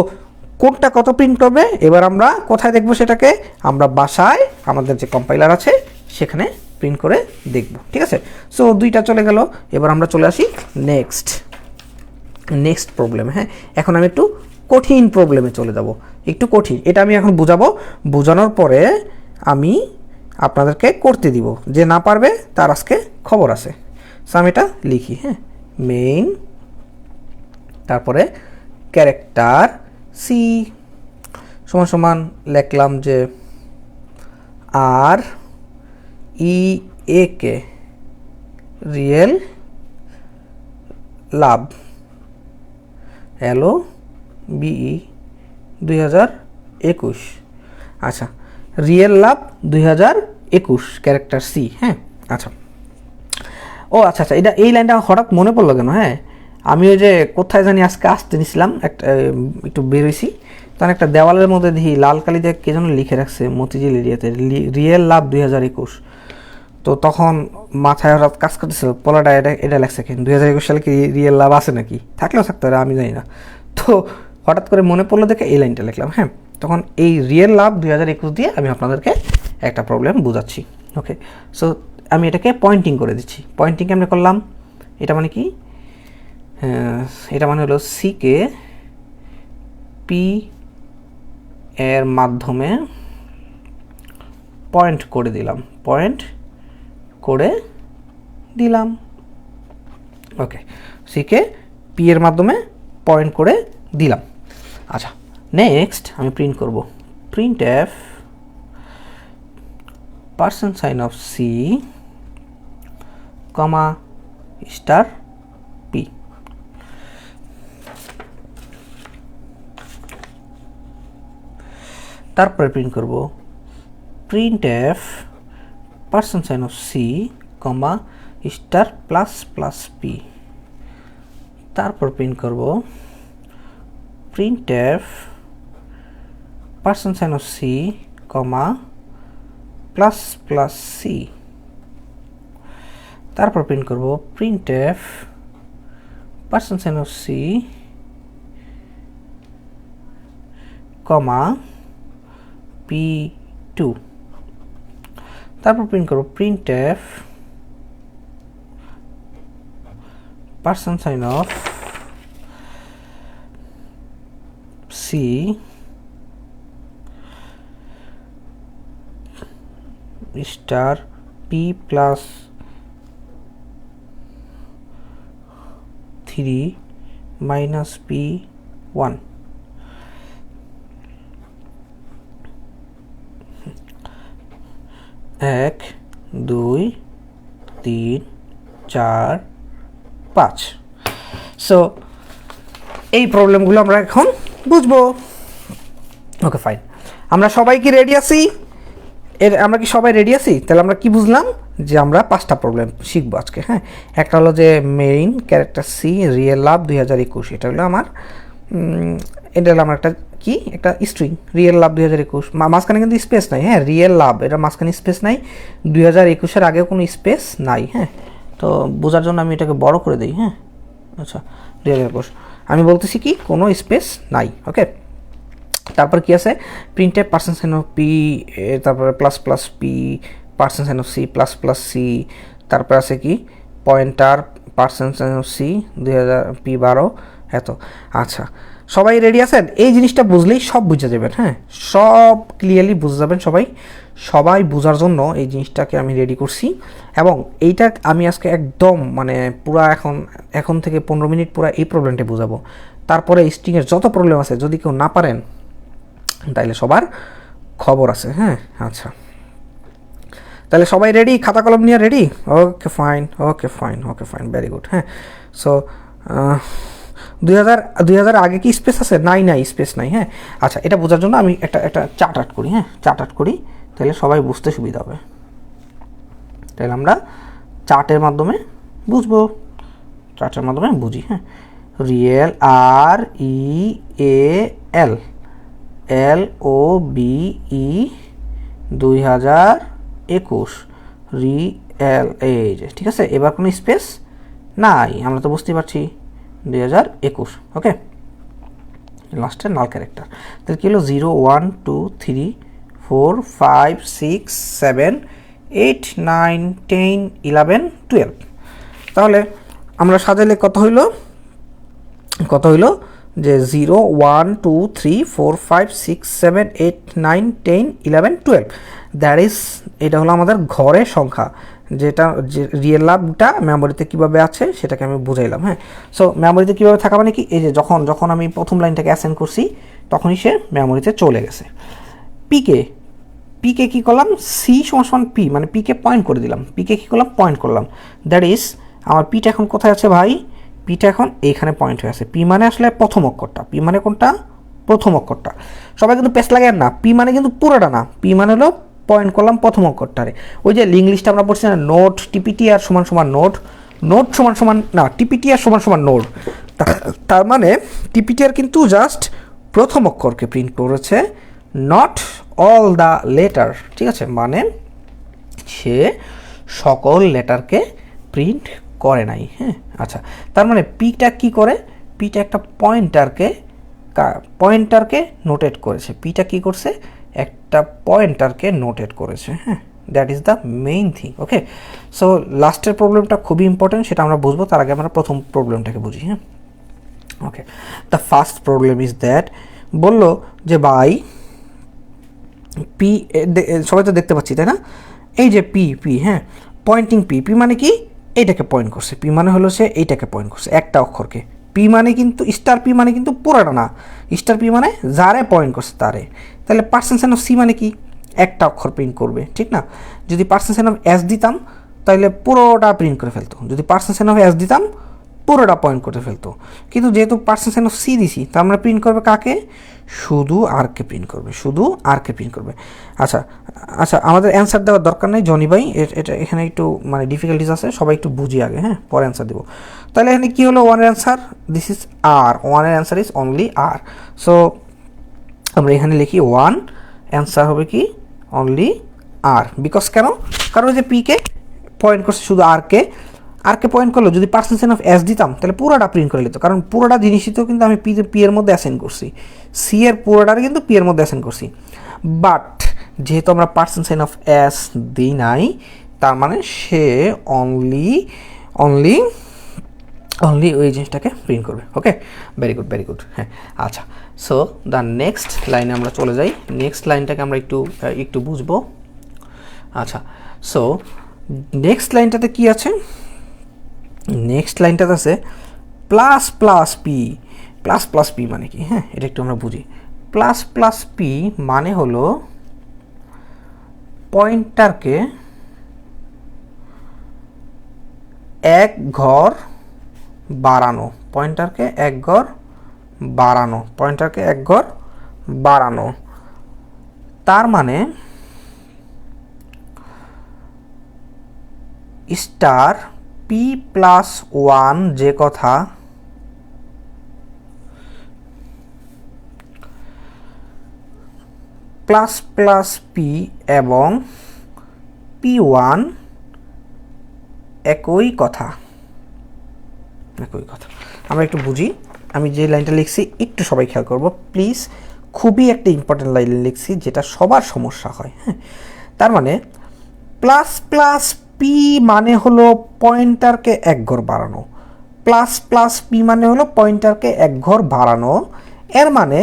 কোনটা কত প্রিন্ট করবে, এবার আমরা কোথায় দেখবো সেটাকে, আমরা বাসায় আমাদের যে কম্পাইলার আছে সেখানে প্রিন্ট করে দেখব। ঠিক আছে, সো 2টা চলে গেল, এবার আমরা চলে আসি নেক্সট প্রবলেম। হ্যাঁ, এখন আমি একটু কঠিন প্রবলেমে চলে যাব, একটু কঠিন, এটা আমি এখন বুঝাবো, বোঝানোর পরে আমি আপনাদেরকে করতে দিব, যে না পারবে তার আজকে খবর আছে। সো আমি এটা লিখি, হ্যাঁ, মেইন, তারপরে ক্যারেক্টার সি সমান সমান লিখলাম যে আর ই এ কে রিয়েল লাভ, হ্যালো বিই 2021। আচ্ছা, রিয়েল লাভ 2021 ক্যারেক্টার সি। হ্যাঁ, আচ্ছা, ও আচ্ছা আচ্ছা, এটা এই লাইনটা হঠাৎ মনে পড়লো কেন? হ্যাঁ, আমি ওই যে কোথায় জানি আজকে আসতে নিছিলাম, একটা একটু বেরোইছি, তখন একটা দেওয়ালের মধ্যে দেখি লাল কালি দিয়ে কে যেন লিখে রাখছে মতিঝিল এরিয়াতে রিয়েল লাভ 2021। তো তখন মাথায় হঠাৎ কাজ করতেছিল, পলাটা এটা লেখছে কেন 2021 সালে কি রিয়েল লাভ আছে নাকি? থাকলেও থাকতে পারে, আমি জানি না। তো হঠাৎ করে মনে পড়লো দেখে এই লাইনটা লিখলাম। হ্যাঁ, তখন এই রিয়েল লাভ 2021 দিয়ে আমি আপনাদেরকে একটা প্রবলেম বোঝাচ্ছি। ওকে, সো আমি এটাকে পয়েন্টিং করে দিচ্ছি। পয়েন্টিং কেমনে করলাম? এটা মানে কি? এটা মানে হলো সিকে পি এর মাধ্যমে পয়েন্ট করে দিলাম, ওকে, সিকে পি এর মাধ্যমে পয়েন্ট করে দিলাম। আচ্ছা, নেক্সট আমি প্রিন্ট করব, print f percent sign of c comma star p. তারপরে প্রিন্ট করব print f percent sign of c comma star plus plus p. তারপর প্রিন্ট করব print f percent sign of c comma plus plus c. তারপর print করব print f percent sign of c comma P2। তারপর print করব print f percent sign of c star P plus 3 minus P1। এক, দুই, তিন, চার, পাঁচ। So এই প্রবলেমগুলো আমরা এখন বুঝবো। ওকে ফাইন, আমরা সবাই কি রেডি আছি? আমরা কি সবাই রেডি আছি? তাহলে আমরা কি বুঝলাম? যে আমরা 5টা প্রবলেম শিখবো আজকে। হ্যাঁ, একটা হলো যে main character C real love 2021, এটা হলো আমার একটা কি একটা স্ট্রিং রিয়েল লাভ 2021, মাঝখানে কিন্তু স্পেস নাই। হ্যাঁ, রিয়েল লাভ, এটা মাঝখানে স্পেস নাই, 2021-এর আগেও কোনো স্পেস নাই। হ্যাঁ, তো বোঝার জন্য আমি এটাকে বড় করে দিই। হ্যাঁ, আচ্ছা, 2021 আমি বলতেছি কি কোনো স্পেস নাই। ওকে, তারপর কি আছে? প্রিন্টে পার্সেন্ট সাইন অফ পি, তারপরে plus plus p percent sign of C plus plus c. তারপর আছে কি pointer percent sign of c 2000 P12 এত। আচ্ছা, সবাই রেডি আছেন? এই জিনিসটা বুঝলেই সব বুঝে যাবেন। হ্যাঁ, সব ক্লিয়ারলি বুঝে যাবেন সবাই বোঝার জন্য এই জিনিসটাকে আমি রেডি করছি। এবং এইটা আমি আজকে একদম মানে পুরা এখন থেকে 15 মিনিট পুরা এই প্রবলেমটা বোঝাবো। তারপরে স্ট্রিংয়ের যত প্রবলেম আছে যদি কেউ না পারেন তাইলে সবার খবর আছে। হ্যাঁ, আচ্ছা, তাহলে সবাই রেডি? খাতা কলম নিয়ে ready? Okay fine, very good. হ্যাঁ, সো 2000 আগে কি স্পেস আছে? নাই, স্পেস নাই। হ্যাঁ, আচ্ছা, এটা বোঝার জন্য আমি একটা চার্ট আর্ট করি। হ্যাঁ, চার্ট আর্ট করি, তাহলে সবাই বুঝতে সুবিধা হবে। তাহলে আমরা চার্টের মাধ্যমে বুঝবো, চার্টের মাধ্যমে বুঝি। হ্যাঁ, রিয়েল REAL LOBE 2021 রিয়েল, এই যে ঠিক আছে। এবার কোনো স্পেস নাই, আমরা তো বুঝতে পারছি 2021। ওকে, লাস্টের নাল ক্যারেক্টার। তাহলে কি হলো? 0 1 2 3 4 5 6 7 8 9 10 11 12। তাহলে আমরা সাজাইলে কত হইল যে 0 1 2 3 4 5 6 7 8 9 10 11 12, দ্যাট ইজ, এটা হলো আমাদের ঘরের সংখ্যা। যেটা যে রিয়েল লাভটা মেমোরিতে কীভাবে আছে সেটাকে আমি বুঝাইলাম। হ্যাঁ, সো মেমোরিতে কীভাবে থাকা মানে কি? এই যে যখন আমি প্রথম লাইনটাকে অ্যাসাইন করছি তখনই সে মেমোরিতে চলে গেছে। পিকে কী করলাম? সি সমান পি, মানে পিকে পয়েন্ট করে দিলাম। পিকে কী করলাম? পয়েন্ট করলাম। দ্যাট ইজ, আমার পিটা এখন কোথায় আছে ভাই? পিটা এখন এইখানে পয়েন্ট হয়ে আছে। পি মানে আসলে প্রথম অক্ষরটা। পি মানে কোনটা? প্রথম অক্ষরটা। সবাই কিন্তু পেস্ট লাগায় না, পি মানে কিন্তু পুরোটা না। পি মানে হলো পয়েন্ট করলাম প্রথম অক্ষরটারে। ওই যে ইংলিশটা আমরা পড়ছি না, নোট টিপিটি আর সমান সমান নোট, নোড সমান সমান না, টিপিটিআর সমান সমান নোড। তার মানে টিপিটিআর কিন্তু জাস্ট প্রথম অক্ষরকে প্রিন্ট করেছে, নট অল দ্য লেটার, ঠিক আছে? মানে সে সকল লেটারকে প্রিন্ট করে নাই, হ্যাঁ। আচ্ছা, তার মানে পিটা কি করে? পিটা একটা পয়েন্টারকে নোটেট করেছে। পিটা কি করছে? একটা পয়েন্টারকে নোটেট করেছে, হ্যাঁ। That is the main thing. Okay, so লাস্টের প্রবলেমটা খুবই ইম্পর্টেন্ট, সেটা আমরা বুঝবো। তার আগে আমরা প্রথম প্রবলেমটাকে বুঝি, হ্যাঁ। Okay, the first problem is that, বললো যে বাই পি, সবাই তো দেখতে পাচ্ছি তাই না? এই যে পি, হ্যাঁ, পয়েন্টিং পি মানে কি? এইটাকে পয়েন্ট করছে। পি মানে হলো সে এইটাকে পয়েন্ট করছে, একটা অক্ষরকে। পি মানে কিন্তু স্টার পি মানে কিন্তু পুরাটা না, স্টার পি মানে যারে পয়েন্ট করছে তারে। তাহলে পার্সেন্ট সাইন অফ সি মানে কি? একটা অক্ষর প্রিন্ট করবে, ঠিক না? যদি পার্সেন্ট সাইন অফ এস দিতাম তাহলে পুরোটা প্রিন্ট করে ফেলতো। যদি পার্সেন্ট সাইন অফ এস দিতাম পুরোটা পয়েন্ট করে ফেলতো। কিন্তু যেহেতু পার্সেন্ট সাইন অফ সি দিছি, তার মানে প্রিন্ট করবে কাকে? শুধু আরকে প্রিন্ট করবে, শুধু আরকে প্রিন্ট করবে। আচ্ছা আচ্ছা, আমাদের অ্যান্সার দেওয়ার দরকার নেই জনি ভাই, এটা এখানে একটু মানে ডিফিকাল্টিস আছে, সবাই একটু বুঝি আগে, হ্যাঁ, পরে অ্যান্সার দেবো। তাহলে এখানে কী হলো? ওয়ানের অ্যান্সার, দিস ইজ আর, ওয়ানের answer is only R. So আমরা এখানে লিখি ওয়ান, অ্যান্সার হবে কি? Only R. বিকজ কেন? কারণ যে পিকে পয়েন্ট করছে শুধু আরকে পয়েন্ট করলো। যদি পার্সেন্ট সাইন অফ এস দিতাম তাহলে পুরোটা প্রিন্ট করে নিত, কারণ পুরোটা জিনিসই তো কিন্তু আমি পি এর মধ্যে অ্যাসাইন করছি, সি এর পুরোটারে কিন্তু পি এর মধ্যে অ্যাসাইন করছি। বাট যেহেতু আমরা পার্সেন্ট সাইন অফ এস দিই নাই, তার মানে সে অনলি ওই জিনিসটাকে প্রিন্ট করবে। ওকে, ভেরি গুড, হ্যাঁ। আচ্ছা, সো দ্য নেক্সট লাইনে আমরা চলে যাই। নেক্সট লাইনটাকে আমরা একটু বুঝবো। আচ্ছা, সো নেক্সট লাইনটাতে কি আছে? নেক্সট লাইনটাতে আছে প্লাস পি মানে কি? হ্যাঁ, এটা একটু আমরা বুঝি। প্লাস পি মানে হলো পয়েন্টারকে এক ঘর বাড়ানো, তার মানে স্টার পি প্লাস ওয়ান যে কথা, প্লাস পি এবং পি ওয়ান একই কথা। আমরা একটু বুঝি। আমি যে লাইনটা লিখছি একটু সবাই খেয়াল করবো প্লিজ, খুবই একটা ইম্পর্টেন্ট লাইন লিখছি যেটা সবার সমস্যা হয়, হ্যাঁ। তার মানে প্লাস পি মানে হলো পয়েন্টারকে এক ঘর বাড়ানো, প্লাস পি মানে হলো পয়েন্টারকে এক ঘর বাড়ানো। এর মানে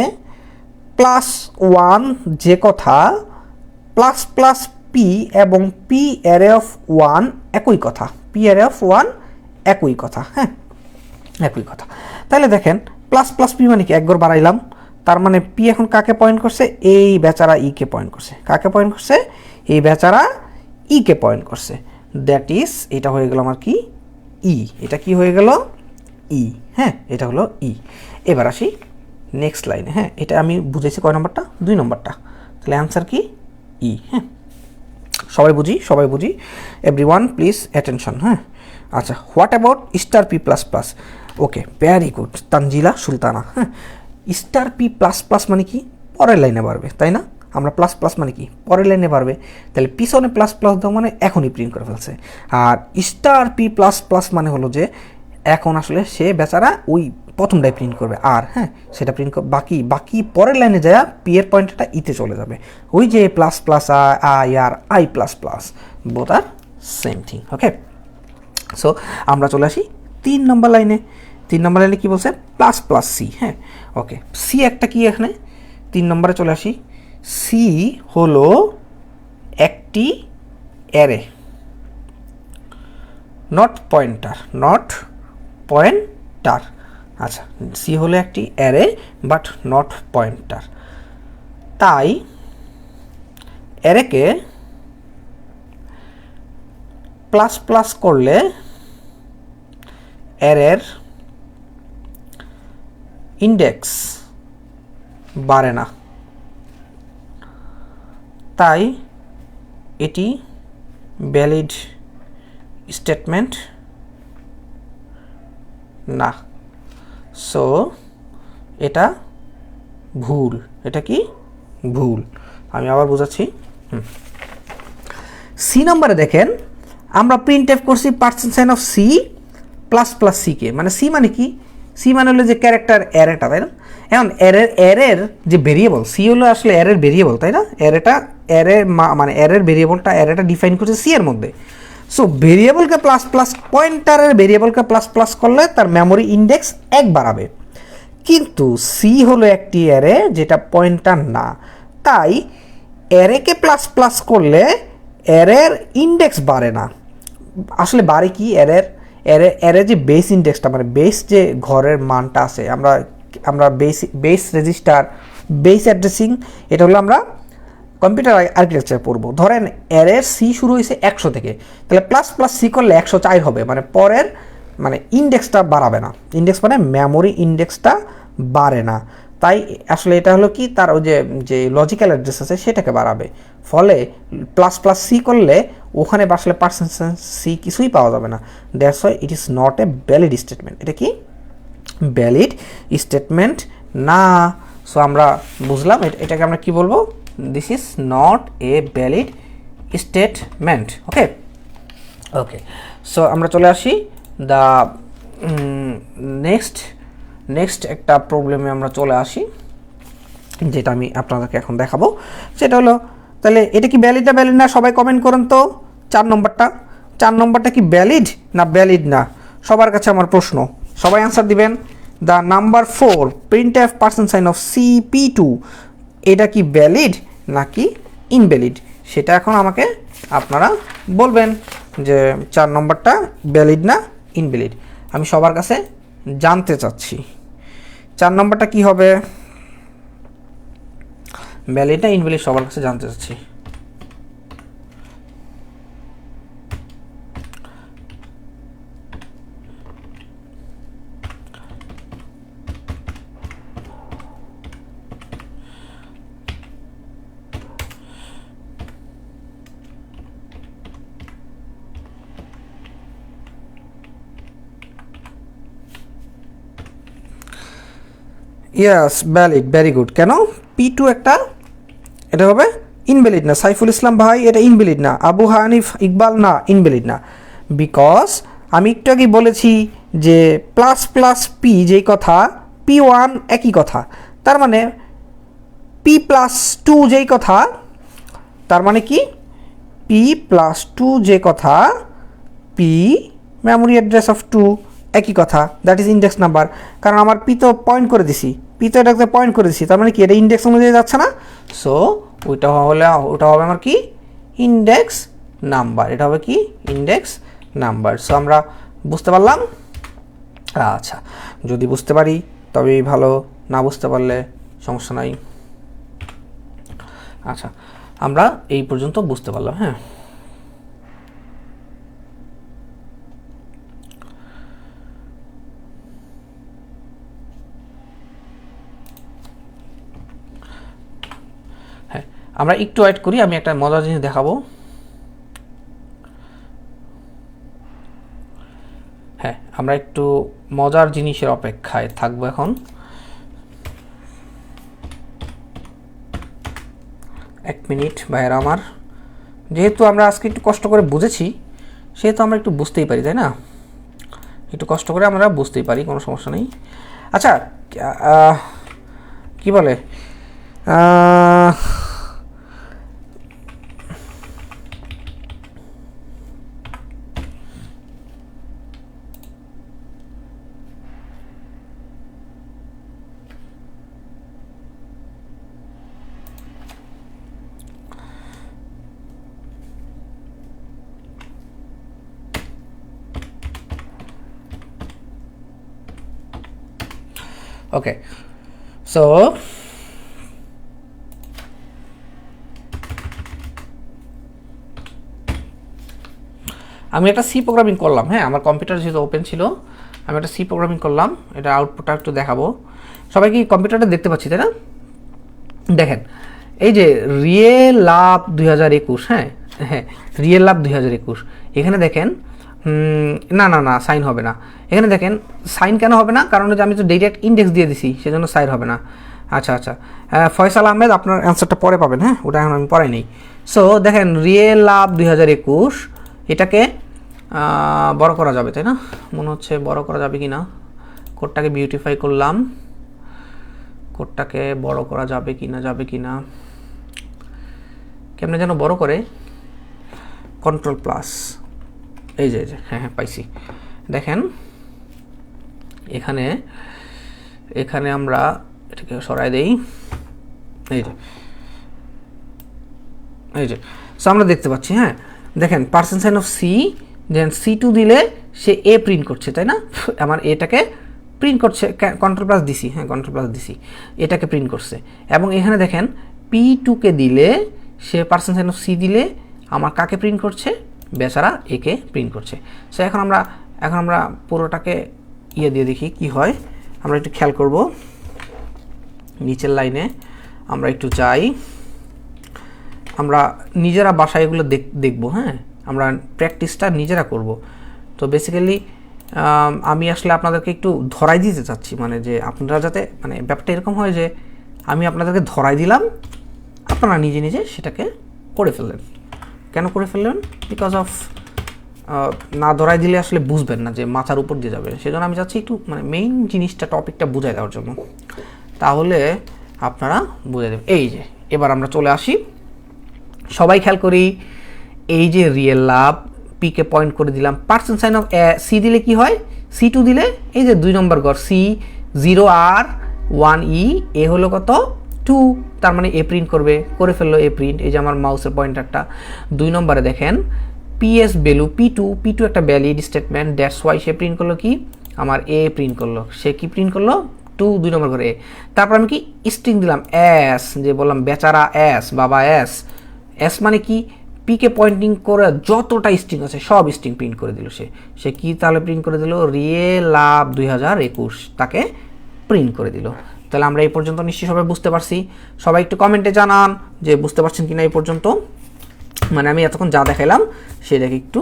প্লাস ওয়ান যে কথা, প্লাস পি এবং পি অ্যারে অফ ওয়ান একই কথা, হ্যাঁ, একই কথা। তাহলে দেখেন প্লাস পি মানে কি? এক ঘর বাড়াইলাম, তার মানে পি এখন কাকে পয়েন্ট করছে? এই বেচারা ইকে পয়েন্ট করছে। কাকে পয়েন্ট করছে? এই বেচারা ইকে পয়েন্ট করছে। দ্যাট ইজ, এটা হয়ে গেল আমার কি? ই। এটা কি হয়ে গেল? ই, হ্যাঁ, এটা হলো ই। এবার আসি নেক্সট লাইনে, হ্যাঁ। এটা আমি বুঝেছি কয় নম্বরটা? 2 নম্বরটা। তাহলে অ্যান্সার কি? ই, হ্যাঁ। সবাই বুঝি, এভরিওয়ান প্লিজ অ্যাটেনশন, হ্যাঁ। আচ্ছা, what about star P plus plus? Okay, very good Tanzila Sultana, হ্যাঁ। স্টার পি প্লাস প্লাস মানে কি? পরের লাইনে বাড়বে, তাই না? আমরা প্লাস মানে কি? পরের লাইনে বাড়বে। তাহলে পিছনে প্লাস দাও মানে এখনই প্রিন্ট করে ফেলছে। আর স্টার পি প্লাস মানে হলো যে এখন আসলে সে বেচারা ওই প্রথমটাই প্রিন্ট করবে আর, হ্যাঁ, সেটা প্রিন্ট বাকি পরের লাইনে যায় পি এর পয়েন্টটা ইতে চলে যাবে। ওই যে প্লাস আই আর I plus both are same thing. Okay, so আমরা চলে আসি 3 নম্বর লাইনে। 3 নম্বর লাইনে কি বলছে? প্লাস সি, হ্যাঁ। ওকে, সি একটা কি? এখানে 3 নম্বরে চলে আসি। সি হলো একটি অ্যারে, নট পয়েন্টার। আচ্ছা, সি হলো একটি অ্যারে বাট নট পয়েন্টার। তাই অ্যারেকে প্লাস করলে অ্যারের ইন্ডেক্স বাড়ে না, তাই এটি ভ্যালিড স্টেটমেন্ট না। সো এটা ভুল। এটা কি ভুল। আমি আবার বোঝাচ্ছি। সি নাম্বারে দেখেন আমরা প্রিন্ট এফ করছি percent sign of C plus plus সিকে, মানে সি মানে কি, সি মানে হলো যে ক্যারেক্টার অ্যারেটা, তাই না? এখন অ্যারের যে ভেরিয়েবল, সি হলো আসলে অ্যারের ভেরিয়েবল, তাই না? মানে অ্যারের ভেরিয়েবলটা অ্যারেটা ডিফাইন করছে সি এর মধ্যে। সো ভেরিয়েবলকে প্লাস প্লাস, পয়েন্টারের ভেরিয়েবলকে প্লাস প্লাস করলে তার মেমোরি ইন্ডেক্স 1 বাড়াবে, কিন্তু সি হলো একটি অ্যারে যেটা পয়েন্টার না, তাই অ্যারেকে প্লাস প্লাস করলে অ্যারের ইন্ডেক্স বাড়ে না। আসলে বাড়ে কি, অ্যারে যে বেস ইন্ডেক্সটা, মানে বেস যে ঘরের মানটা আছে, আমরা বেস রেজিস্টার, বেস অ্যাড্রেসিং, এটা হলো আমরা কম্পিউটার আর্কিটেকচার পড়বো। ধরেন অ্যারের সি শুরু হয়েছে 100 থেকে, তাহলে প্লাস প্লাস সি করলে 104 হবে, মানে পরের মানে ইন্ডেক্সটা বাড়াবে না। ইন্ডেক্স মানে মেমোরি ইন্ডেক্সটা বাড়ে না। তাই আসলে এটা হলো কি, তার ওই যে লজিক্যাল অ্যাড্রেস আছে সেটাকে বাড়াবে। ফলে প্লাস প্লাস সি করলে ওখানে আসলে পার্সেন্ট সি কিছুই পাওয়া যাবে না। That's why it is not a valid statement. এটা কি ভ্যালিড স্টেটমেন্ট না। সো আমরা বুঝলাম এটাকে আমরা কি বলবো, this is not a valid statement. Okay okay, so আমরা চলে আসি দ্য নেক্সট একটা প্রবলেমে আমরা চলে আসি, যেটা আমি আপনাদেরকে এখন দেখাবো। সেটা হলো, তাহলে এটা কি ভ্যালিড না ভ্যালিড না, সবাই কমেন্ট করুন তো। 4 নম্বরটা কি ভ্যালিড না ভ্যালিড না, সবার কাছে আমার প্রশ্ন, সবাই অ্যান্সার দিবেন। The number 4 print f percent sign of CP2, এটা কি ভ্যালিড নাকি ইনভ্যালিড, সেটা এখন আমাকে আপনারা বলবেন যে 4 নম্বরটা ভ্যালিড না ইনভ্যালিড। আমি সবার কাছে জানতে চাচ্ছি 4 নম্বরটা কি হবে, ভ্যালিড না ইনভ্যালিড, সবার কাছে জানতে চাচ্ছি। ইয়াস ভ্যালিড, ভেরি গুড। কেন P2 একটা, এটা হবে ইনভ্যালিড না। সাইফুল ইসলাম ভাই এটা ইনভ্যালিড না। আবু হানিফ ইকবাল না, ইনভ্যালিড না। বিকজ আমি একটু আগেই বলেছি যে প্লাস প্লাস পি যেই কথা, P1 একই কথা, তার মানে P+2 যেই কথা, তার মানে কি P+2 যে কথা, P মেমোরি অ্যাড্রেস অফ 2 একই কথা, দ্যাট ইজ ইন্ডেক্স নাম্বার। কারণ আমার পি তো পয়েন্ট করে দিছি, পি তো এটাকে পয়েন্ট করে দিছি, তার মানে কি এটা ইন্ডেক্স অনুযায়ী যাচ্ছে না। সো ওটা হবে আমার কি ইন্ডেক্স নাম্বার, এটা হবে কি ইন্ডেক্স নাম্বার। সো আমরা বুঝতে পারলাম। আচ্ছা, যদি বুঝতে পারি তবেই ভালো, না বুঝতে পারলে সমস্যা নাই। আচ্ছা, আমরা এই পর্যন্ত বুঝতে পারলাম। হ্যাঁ, আমরা একটু ওয়েট করি, আমি একটা মজার জিনিস দেখাবো। হ্যাঁ, আমরা একটু মজার জিনিসের অপেক্ষায় থাকবো এখন। এক মিনিট ভাইয়েরা আমার, যেহেতু আমরা আজকে একটু কষ্ট করে বুঝেছি সেহেতু আমরা একটু বুঝতেই পারি, তাই না? একটু কষ্ট করে আমরা বুঝতেই পারি, কোনো সমস্যা নেই। আচ্ছা, কি বলে, ওকে, সো আমি একটা সি প্রোগ্রামিং করলাম। হ্যাঁ, আমার কম্পিউটার যেহেতু ওপেন ছিল, আমি একটা সি প্রোগ্রামিং করলাম। এটা আউটপুটটা একটু দেখাবো। সবাই কি কম্পিউটারটা দেখতে পাচ্ছি, তাই না? দেখেন, এই যে রিয়েল লাভ 2021, হ্যাঁ হ্যাঁ রিয়েল লাভ 2021, এখানে দেখেন না না না, সাইন হবে না। এখানে দেখেন সাইন কেন হবে না, কারণ হচ্ছে আমি তো ডিরেক্ট ইন্ডেক্স দিয়ে দিছি, সেজন্য সাইন হবে না। আচ্ছা আচ্ছা, ফয়সাল আহমেদ আপনার অ্যান্সারটা পরে পাবেন, হ্যাঁ, ওটা এখন আমি পরে নেই। সো দেখেন রিয়েল লাভ 2021, এটাকে বড় করা যাবে তাই না? মনে হচ্ছে বড় করা যাবে কি না, কোডটাকে বিউটিফাই করলাম, কোডটাকে বড় করা যাবে কি না, কেমনে যেন বড় করে, কন্ট্রোল প্লাস, এই যে হ্যাঁ হ্যাঁ পাইছি। দেখেন এখানে আমরা এটাকে সরাই দেই, এই যে সো আমরা দেখতে পাচ্ছি, হ্যাঁ দেখেন percent sign of c, then C2 দিলে সে এ প্রিন্ট করছে তাই না, আমার এটাকে প্রিন্ট করছে, কন্ট্রোল প্লাস দিছি, হ্যাঁ কন্ট্রোল প্লাস দিছি, এটাকে প্রিন্ট করছে। এবং এখানে দেখেন P2কে দিলে সে পার্সেন্ট সাইন অফ সি দিলে আমার কাকে প্রিন্ট করছে, বেচারা একে প্রিন্ট করছে। সো এখন আমরা পুরোটাকে ইয়ে দিয়ে দেখি কি হয়, আমরা একটু খেয়াল করব, নিচের লাইনে আমরা একটু যাই, আমরা নিজেরা বাসায় এগুলো দেখবো, হ্যাঁ আমরা প্র্যাকটিসটা নিজেরা করব। তো বেসিক্যালি আমি আসলে আপনাদেরকে একটু ধরাই দিতে চাচ্ছি, মানে যে আপনারা যাতে, মানে ব্যাপারটা এরকম হয় যে আমি আপনাদেরকে ধরাই দিলাম, আপনারা নিজে নিজে সেটাকে করে ফেললেন। কেন করে ফেললেন? বিকজ অফ না ধরাই দিলে আসলে বুঝবেন না, যে মাথার উপর দিয়ে যাবে, সেজন্য আমি চাচ্ছি একটু মানে মেইন জিনিসটা, টপিকটা বুঝাই দেওয়ার জন্য, তাহলে আপনারা বুঝে দেবেন। এই যে এবার আমরা চলে আসি, সবাই খেয়াল করি, এই যে রিয়েল লাভ, পিকে পয়েন্ট করে দিলাম, পার্সেন্ট সাইন অফ সি দিলে কি হয়, C2 দিলে এই যে 2 নম্বর ঘর C 0R 1E, এ হলো কত 2, তার মানে এ প্রিন্ট করে ফেললো এ প্রিন্ট। এই যে আমার মাউসের পয়েন্টারটা 2 নম্বরে দেখেন PS ভ্যালু P2 একটা valid statement, that's why say print করলো কি, আমার এ প্রিন্ট করলো, সে কি প্রিন্ট করলো 2 নম্বর ঘরে। তারপর আমি কি স্ট্রিং দিলাম S, যে বললাম বেচারা S, বাবা S মানে কি, পিকে পয়েন্টিং করে যতটা স্ট্রিং আছে সব স্ট্রিং প্রিন্ট করে দিল, সে কি তাহলে প্রিন্ট করে দিল, রিয়েল লাভ 2021 তাকে প্রিন্ট করে দিল। তাহলে আমরা এই পর্যন্ত নিশ্চয়ই সবাই বুঝতে পারছি। সবাই একটু কমেন্টে জানান যে বুঝতে পারছেন কিনা এই পর্যন্ত, মানে আমি এতক্ষণ যা দেখাইলাম সেটাকে একটু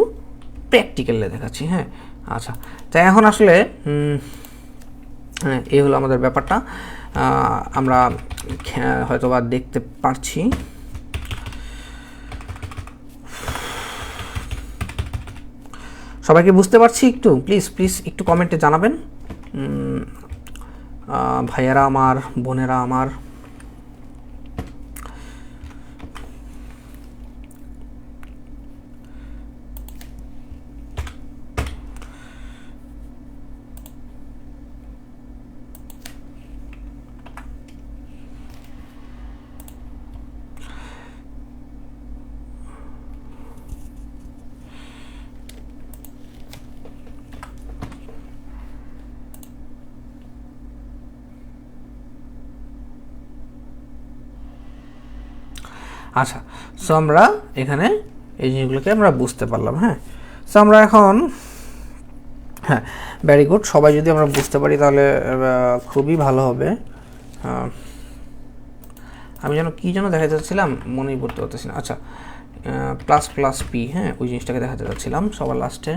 প্র্যাকটিক্যালে দেখাচ্ছি, হ্যাঁ আচ্ছা। তাই এখন আসলে হ্যাঁ এই হলো আমাদের ব্যাপারটা, আমরা হয়তোবা দেখতে পারছি। সবাইকে বুঝতে পারছি একটু, প্লিজ একটু কমেন্টে জানাবেন, ভাইয়েরা আমার, বোনেরা আমার। আচ্ছা, সো আমরা এখানে এই জিনিসগুলোকে আমরা বুঝতে পারলাম, হ্যাঁ। সো আমরা এখন, হ্যাঁ ভেরি গুড, সবাই যদি আমরা বুঝতে পারি তাহলে খুবই ভালো হবে। আমি যেন কী যেন দেখাতে চাচ্ছিলাম মনেই পড়তে পারতেছি না। আচ্ছা, প্লাস পি, হ্যাঁ ওই জিনিসটাকে দেখাতে চাচ্ছিলাম সবার লাস্টে।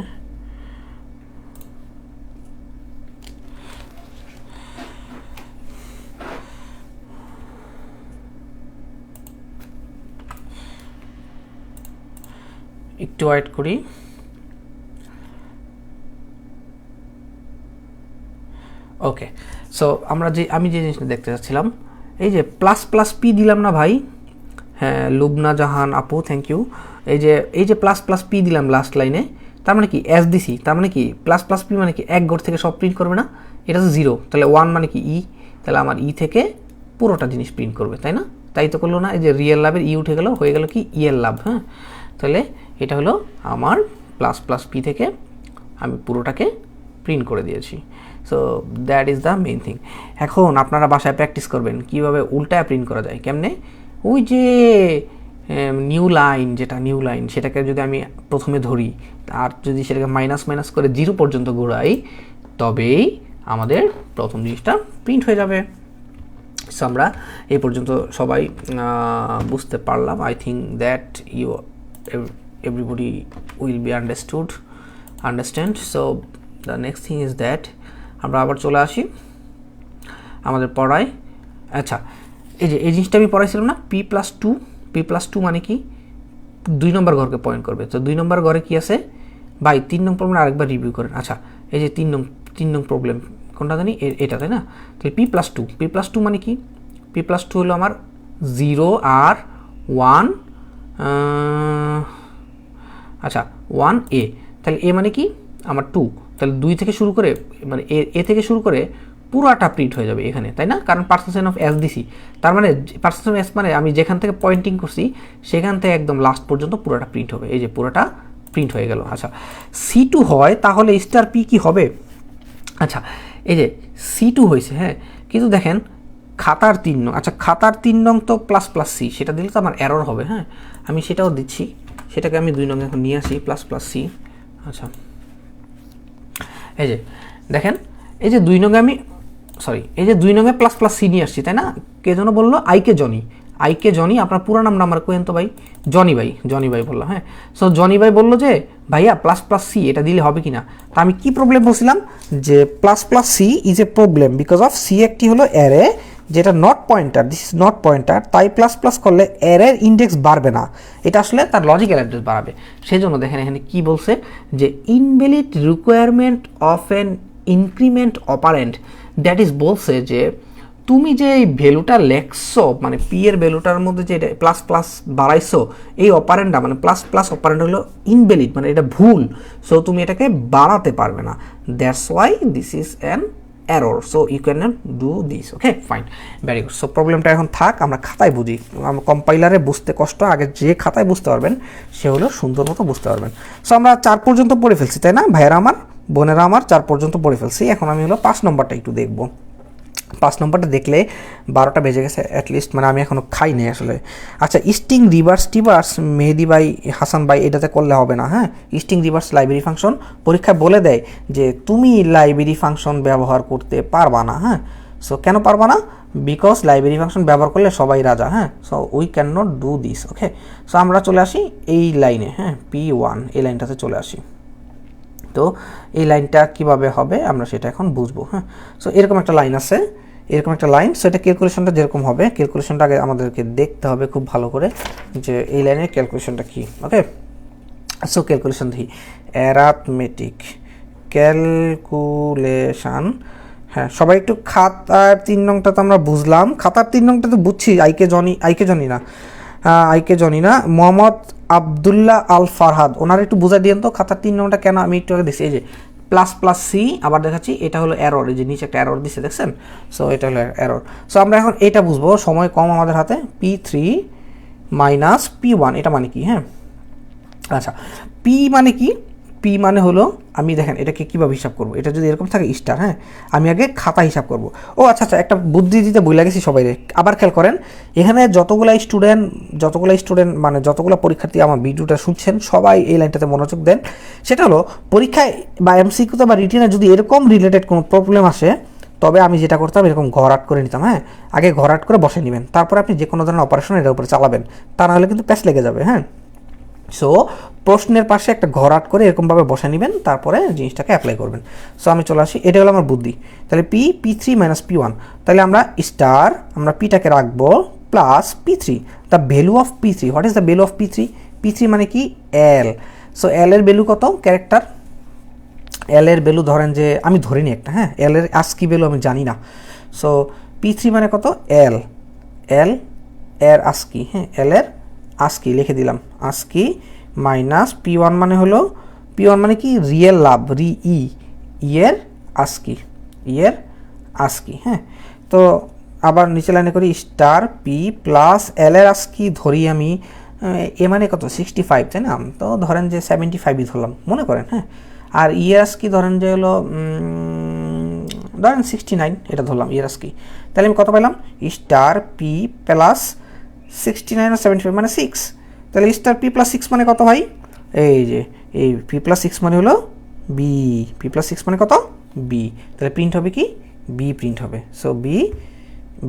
একটু ওয়েট করি, ওকে। সো আমি যে জিনিসটা দেখতে চাচ্ছিলাম, এই যে প্লাস পি দিলাম না ভাই, হ্যাঁ লুবনা জাহান আপু থ্যাংক ইউ। এই যে প্লাস পি দিলাম লাস্ট লাইনে, তার মানে কি এস দিছি, তার মানে কি প্লাস পি মানে কি এক ঘর থেকে সব প্রিন্ট করবে না, এটা তো 0, তাহলে 1 মানে কি ই, তাহলে আমার ই থেকে পুরোটা জিনিস প্রিন্ট করবে তাই না, তাই তো করলো না। এই যে রিয়েল লাভের ই উঠে গেল, হয়ে গেল কি ইয়ের লাভ, হ্যাঁ। তাহলে এটা হলো আমার প্লাস পি থেকে আমি পুরোটাকে প্রিন্ট করে দিয়েছি। So that is the main thing. এখন আপনারা বাসায় প্র্যাকটিস করবেন কীভাবে উল্টায় প্রিন্ট করা যায়, কেমনে, ওই যে নিউ লাইন সেটাকে যদি আমি প্রথমে ধরি, আর যদি সেটাকে মাইনাস করে 0 পর্যন্ত ঘোরাই, তবেই আমাদের প্রথম জিনিসটা প্রিন্ট হয়ে যাবে। সো আমরা এই পর্যন্ত সবাই বুঝতে পারলাম। I think that everybody will be understood. Understand. So the next thing is that আমরা আবার চলে আসি আমাদের পড়ায়। আচ্ছা, এই জিনিসটা আমি পড়াইছিলাম না, p+2 মানে কি 2 নম্বর ঘরকে পয়েন্ট করবে। তো 2 নম্বর ঘরে কি আছে ভাই, 3 নং প্রবলেম আরেকবার রিভিউ করেন। আচ্ছা, এই যে 3 নং প্রবলেম কোনটা জানি, এটা তাই না? তাহলে p+2 মানে কি, p+2 হলো আমার 0 আর 1, আচ্ছা 1a, তাহলে a মানে কি আমার 2, তাহলে 2 থেকে শুরু করে মানে এ থেকে শুরু করে পুরাটা প্রিন্ট হয়ে যাবে এখানে, তাই না? কারণ পার্সেন্টেজ অফ এস দিছি, তার মানে পার্সেন্টেজ অফ এস মানে আমি যেখান থেকে পয়েন্টিং করছি সেখান থেকে একদম লাস্ট পর্যন্ত পুরাটা প্রিন্ট হবে। এই যে পুরাটা প্রিন্ট হয়ে গেল। আচ্ছা, C2 হয় তাহলে স্টার পি কি হবে? আচ্ছা, এই যে C2 হয়েছে, হ্যাঁ, কিন্তু দেখেন খাতার 3 নং, আচ্ছা খাতার 3 নং তো ++C, সেটা দিলে তো আমার এরর হবে। হ্যাঁ, আমি সেটাও দিচ্ছি, সেটাকে আমি 2 নং এখন নিয়ে আসি ++C। আচ্ছা, এই যে দেখেন, এই যে 2 নঙে আমি এই যে 2 নঙে ++C নিয়ে আসছি, তাই না? কে যেন বললো, আইকে জনি, আপনার পুরো নামটা আমার কোয়েন তো ভাই, জনি ভাই বললো। হ্যাঁ, সো জনি ভাই বললো যে ভাইয়া ++C এটা দিলে হবে কি না। তা আমি কি প্রবলেম বলছিলাম যে ++C is a problem because of C একটি হলো অ্যারে যেটা not pointer, this is not pointer, তাই ++ করলে অ্যারের ইন্ডেক্স বাড়বে না, এটা আসলে তার লজিক্যাল অ্যাড্রেস বাড়াবে। সেই জন্য দেখেন এখানে কি বলছে যে invalid requirement of an increment operant, that is বলছে যে তুমি যে এই ভ্যালুটা লেখছো মানে পি এর ভ্যালুটার মধ্যে যে প্লাস বাড়াইছো, এই অপারেন্টটা মানে প্লাস অপারেন্ট হলো ইনভ্যালিড, মানে এটা ভুল, সো তুমি এটাকে বাড়াতে পারবে না, that's why this is an error, so you cannot do this. Okay, fine, very good. So প্রবলেমটা এখন থাক, আমরা খাতায় বুঝি, কম্পাইলারে বুঝতে কষ্ট, আগে যে খাতায় বুঝতে পারবেন সে হলো সুন্দর মতো বুঝতে পারবেন। সো আমরা 4 পর্যন্ত পড়ে ফেলছি, তাই না ভাইয়েরা আমার, বোনেরা আমার, 4 পর্যন্ত পড়ে ফেলছি। এখন আমি হলো 5 নম্বরটা একটু দেখব। 5 নম্বরটা দেখলে 12টা বেজে গেছে অ্যাটলিস্ট, মানে আমি এখনও খাই নাই আসলে। আচ্ছা, স্ট্রিং রিভার্স মেহেদি ভাই, হাসান ভাই, এটাতে করলে হবে না। হ্যাঁ, স্ট্রিং রিভার্স লাইব্রেরি ফাংশন পরীক্ষায় বলে দেয় যে তুমি লাইব্রেরি ফাংশন ব্যবহার করতে পারবা না। হ্যাঁ, সো কেন পারবা না? বিকজ লাইব্রেরি ফাংশন ব্যবহার করলে সবাই রাজা। হ্যাঁ, so we can not do this. Okay, so আমরা চলে আসি এই লাইনে। হ্যাঁ, P1 এই লাইনটাতে চলে আসি। তো এই লাইনটা কিভাবে হবে আমরা সেটা এখন বুঝবো। হ্যাঁ, সো এরকম একটা লাইন আছে, এরকম একটা লাইন। সো এটা ক্যালকুলেশনটা যেরকম হবে, ক্যালকুলেশনটা আগে আমাদেরকে দেখতে হবে খুব ভালো করে যে এই লাইনের ক্যালকুলেশনটা কি। ওকে, সো ক্যালকুলেশন দেখি, অ্যারাথমেটিক ক্যালকুলেশন। হ্যাঁ, সবাই একটু খাতার 3 নংটা তো আমরা বুঝলাম, খাতার 3 নংটা তো বুঝছি, আইকে জনি না মোহাম্মদ আবদুল্লাহ আল ফারহাদ, ওনার একটু বুঝা দিয়েন তো খাতার 3 নংটা কেন আমি একটু আগে দিচ্ছি। এই যে ++C আবার দেখাচ্ছি, এটা হলো এরর, এই যে নিচে একটা এরর দিচ্ছে দেখছেন, সো এটা হলো এরর। সো আমরা এখন এটা বুঝবো, সময় কম আমাদের হাতে, P3 - P1 এটা মানে কি। হ্যাঁ, আচ্ছা, P মানে কি? P মানে হলো, আমি দেখেন এটাকে কীভাবে হিসাব করবো, এটা যদি এরকম থাকে স্টার, হ্যাঁ, আমি আগে খাতা হিসাব করব। ও আচ্ছা, একটা বুদ্ধি দিতে বই লাগেছি সবাই, আবার খেয়াল করেন, এখানে যতগুলো স্টুডেন্ট মানে যতগুলো পরীক্ষার্থী আমার ভিডিওটা শুনছেন সবাই এই লাইনটাতে মনোযোগ দেন। সেটা হলো পরীক্ষায় বা এমসিকিউতে বা রিটেনে যদি এরকম রিলেটেড কোনো প্রবলেম আসে, তবে আমি যেটা করতাম এরকম ঘর আট করে নিতাম। হ্যাঁ, আগে ঘর আট করে বসে নেবেন, তারপরে আপনি যে কোনো ধরনের অপারেশন এটার উপরে চালাবেন, তা নাহলে কিন্তু প্যাচ লেগে যাবে। হ্যাঁ, সো প্রশ্নের পাশে একটা ঘর আট করে এরকমভাবে বসে নেবেন, তারপরে জিনিসটাকে অ্যাপ্লাই করবেন। সো আমি চলে আসি, এটা হলো আমার বুদ্ধি। তাহলে P3 - P1, তাহলে আমরা স্টার, আমরা পিটাকে রাখবো plus P3, the value of P3। What is the value of P3? P3 মানে কি L। সো L এর ভ্যালু কত? ক্যারেক্টার L এর ভ্যালু ধরেন যে আমি ধরিনি একটা, হ্যাঁ, L এর আস্কি ভ্যালু আমি জানি না। সো P3 মানে কত? L এর আস্কি। হ্যাঁ, L এর আস্কি লিখে দিলাম, আস্কি মাইনাস P1 মানে হলো, P1 মানে কি রিয়েল লাভ, এর আস্কি। হ্যাঁ, তো আবার নিচে লাইনে করি স্টার P প্লাস L এর আস্কি ধরি আমি, এ মানে কত 65, তাই না? তো ধরেন যে 75ই ধরলাম মনে করেন। হ্যাঁ, আর এর আস্কি ধরেন যে হলো ধরেন 69, এটা ধরলাম এর আস্কি। তাহলে আমি কত পেলাম? স্টার P প্লাস 69 আর 75 মানে 6। তাহলে স্টার P + 6 মানে কত ভাই? এই যে এই P + 6 মানে হলো B, P + 6 মানে কত? B। তাহলে প্রিন্ট হবে কি? B প্রিন্ট হবে। So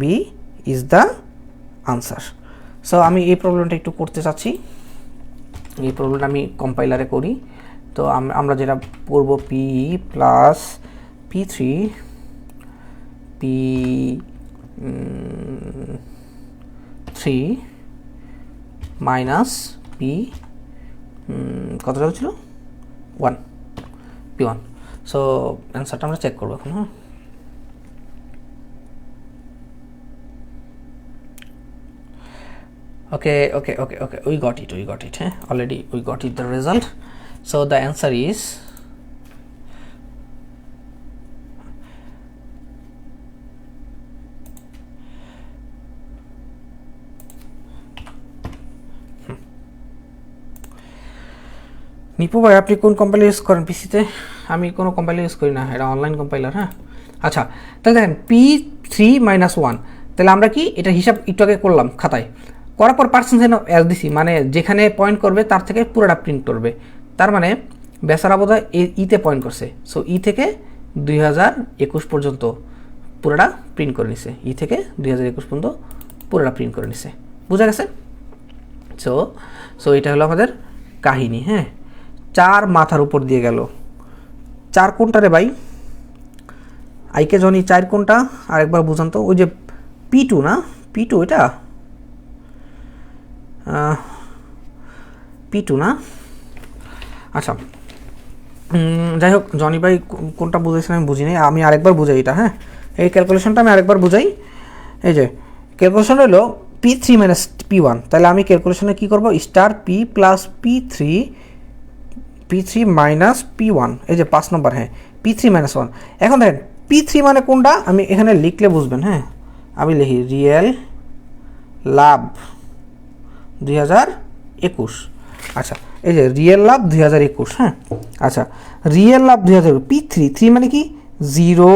B is the answer. So আমি এই প্রবলেমটা একটু করতে চাচ্ছি, এই প্রবলেমটা আমি কম্পাইলারে করি। তো আমরা যেটা করব P plus P3 minus P কতটা ছিল 1 P1। সো অ্যান্সারটা আমরা চেক করবো এখন। হ্যাঁ, okay, we got it already, we got it the result. So the answer is Nipu ভাই আপনি কোন কম্পাইলার ইউজ করেন পিসিতে? আমি কোনো কম্পাইলার ইউজ করি না, এটা অনলাইন কম্পাইলার। হ্যাঁ, আচ্ছা, তাহলে দেখেন P3-1, তাহলে আমরা কি এটা হিসাব একটু আগে করলাম খাতায়, করার পর পার্সেন্টেজ অ্যাজ দিছি, মানে যেখানে পয়েন্ট করবে তার থেকে পুরোটা প্রিন্ট করবে। তার মানে বেচারা বোধহয় ইতে পয়েন্ট করছে, সো ই থেকে 2021 পর্যন্ত পুরোটা প্রিন্ট করে নিছে, ই থেকে 2021 পর্যন্ত পুরোটা প্রিন্ট করে নিছে। বুঝা গেছে? সো এটা হলো আমাদের কাহিনী। হ্যাঁ, 4 মাথার উপর দিয়ে গেল। 4 কোনটা রে ভাই? আইকে জনি 4 কোনটা আরেকবার বুঝান তো। ওই যে P2 না, P2 এটা P2 না? আচ্ছা, যাই হোক, জনি ভাই কোনটা বুঝাইছেন আমি বুঝি নাই, আমি আরেকবার বুঝাই এটা। হ্যাঁ, এই ক্যালকুলেশনটা আমি আরেকবার বুঝাই। এই যে ক্যালকুলেশন হলো P3 মাইনাস P1, তাহলে আমি ক্যালকুলেশনে কী করবো? Star P plus P3 minus P1, এই যে 5 নম্বর। হ্যাঁ, P3 মাইনাস 1। এখন দেখেন P3 মানে কোনটা আমি এখানে লিখলে বুঝবেন। হ্যাঁ, আমি লিখি রিয়েল লাভ 2021। আচ্ছা, এই যে রিয়েল লাভ 2021। হ্যাঁ, আচ্ছা, রিয়েল লাভ 2021 P3 মানে কি 0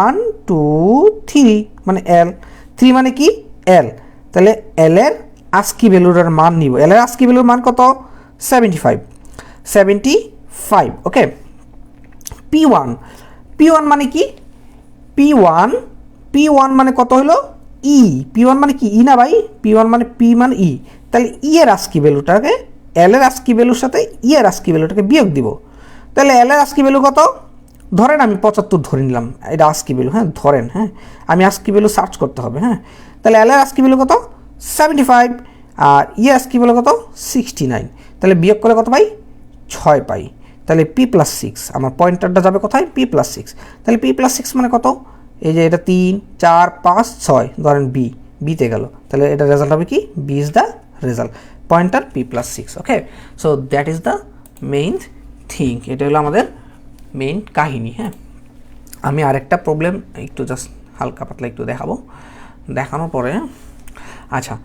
1 2 3 মানে L, 3 মানে কি L, তাহলে L এর আস্কি ভ্যালুর মান নিব। L এর আস্কি ভ্যালুর মান কত? 75। ওকে। P1 মানে কি? P1 মানে কত হলো? ই। P1 মানে কি? ই না ভাই? P1 মানে P মানে ই, তাহলে ই এর আস্কি ভ্যালুটাকে L এর আস্কি ভ্যালুর সাথে ই এর আস্কি ভ্যালুটাকে বিয়োগ দিব। তাহলে L এর আস্কি ভ্যালু কত? ধরেন আমি 75 ধরে নিলাম, এটা আস্কি ভ্যালু। হ্যাঁ, ধরেন। হ্যাঁ, আমি আস্কি ভ্যালু সার্চ করতে হবে। হ্যাঁ, তাহলে L এর আস্কি ভ্যালু কত? 75, আর ই আস্কি ভ্যালু কত? 69। তাহলে বিয়োগ করলে কত পাই? 6 পাই। তাহলে P+6, আমার পয়েন্টারটা যাবে কোথায়? P+6। তাহলে P+6 মানে কত? এই যে এটা 3 4 5 6, ধরেন বিতে গেল, তাহলে এটা রেজাল্ট হবে কি? B is the result, pointer P+6। Okay, so that is the main thing, এটা হলো আমাদের মেইন কাহিনী। হ্যাঁ, আমি আরেকটা প্রবলেম একটু জাস্ট হালকা পাতলা একটু দেখাবো, দেখানোর পরে আচ্ছা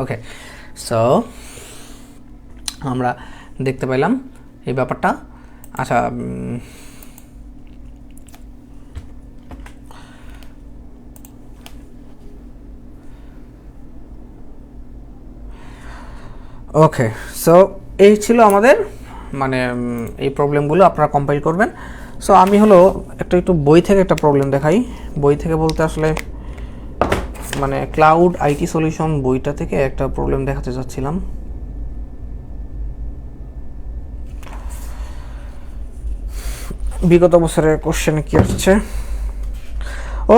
ওকে, সো আমরা দেখতে পেলাম এই ব্যাপারটা। আচ্ছা, ওকে, সো এই ছিল আমাদের মানে এই প্রবলেমগুলো আপনারা কম্পাইল করবেন। সো আমি হলো একটু বই থেকে একটা প্রবলেম দেখাই। বই থেকে বলতে আসলে মানে ক্লাউড আইটি সলিউশন বইটা থেকে একটা প্রবলেম দেখাতে চাচ্ছিলাম। বিগত বছরের কোশ্চেনে কি আসছে?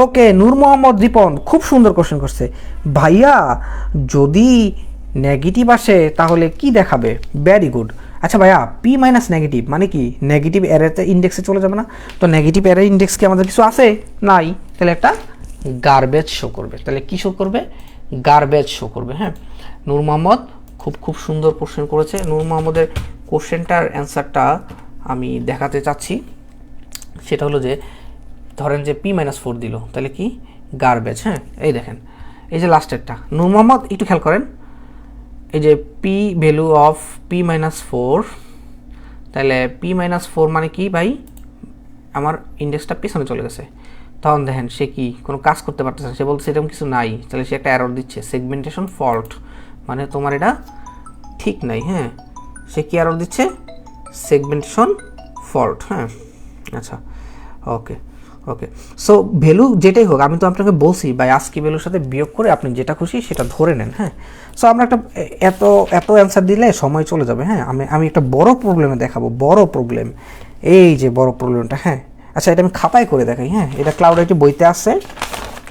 ওকে, নূর মোহাম্মদ রিপন খুব সুন্দর কোশ্চেন করছে। ভাইয়া যদি নেগেটিভ আসে তাহলে কি দেখাবে? Very good. আচ্ছা ভাইয়া, পি মাইনাস নেগেটিভ মানে কি? নেগেটিভ অ্যারেতে ইন্ডেক্সে চলে যাবে না? তো নেগেটিভ অ্যারে ইন্ডেক্স কি আমাদের কিছু আছে? নাই, তাহলে একটা গার্বেজ শো করবে। তাহলে কি শো করবে? গার্বেজ শো করবে। হ্যাঁ, নূর মোহাম্মদ খুব সুন্দর কোশ্চেন করেছে। নূর মোহাম্মদের কোশ্চেনটার অ্যান্সারটা আমি দেখাতে চাচ্ছি। সেটা হলো যে ধরেন যে P-4 দিল, তাহলে কি? গার্বেজ। হ্যাঁ, এই দেখেন, এই যে লাস্টেরটা নূর মোহাম্মদ একটু খেয়াল করেন, এই যে P ভ্যালু অফ P-4, তাহলে P-4 মানে কি ভাই? আমার ইন্ডেক্সটা পিছনে চলে গেছে। তখন দেখেন সে কি কোনো কাজ করতে পারতেছে না, সে বলছে এরকম কিছু নাই, তাহলে সে একটা এরর দিচ্ছে, সেগমেন্টেশন ফল্ট, মানে তোমার এটা ঠিক নাই, হ্যাঁ, সে কি এরর দিচ্ছে, সেগমেন্টেশন ফল্ট। হ্যাঁ, আচ্ছা, ওকে ওকে। সো ভ্যালু যেটাই হোক, আমি তো আপনাকে বলছি বাই আস্কি ভ্যালুর সাথে বিয়োগ করে আপনি যেটা খুশি সেটা ধরে নেন। হ্যাঁ, সো আমরা একটা এত এত অ্যান্সার দিলে সময় চলে যাবে। হ্যাঁ, আমি একটা বড় প্রবলেমে দেখাবো, বড় প্রবলেম, এই যে বড় প্রবলেমটা। হ্যাঁ, আচ্ছা, এটা আমি খাতায় করে দেখাই। হ্যাঁ, এটা ক্লাউড আইটি বইতে আসছে,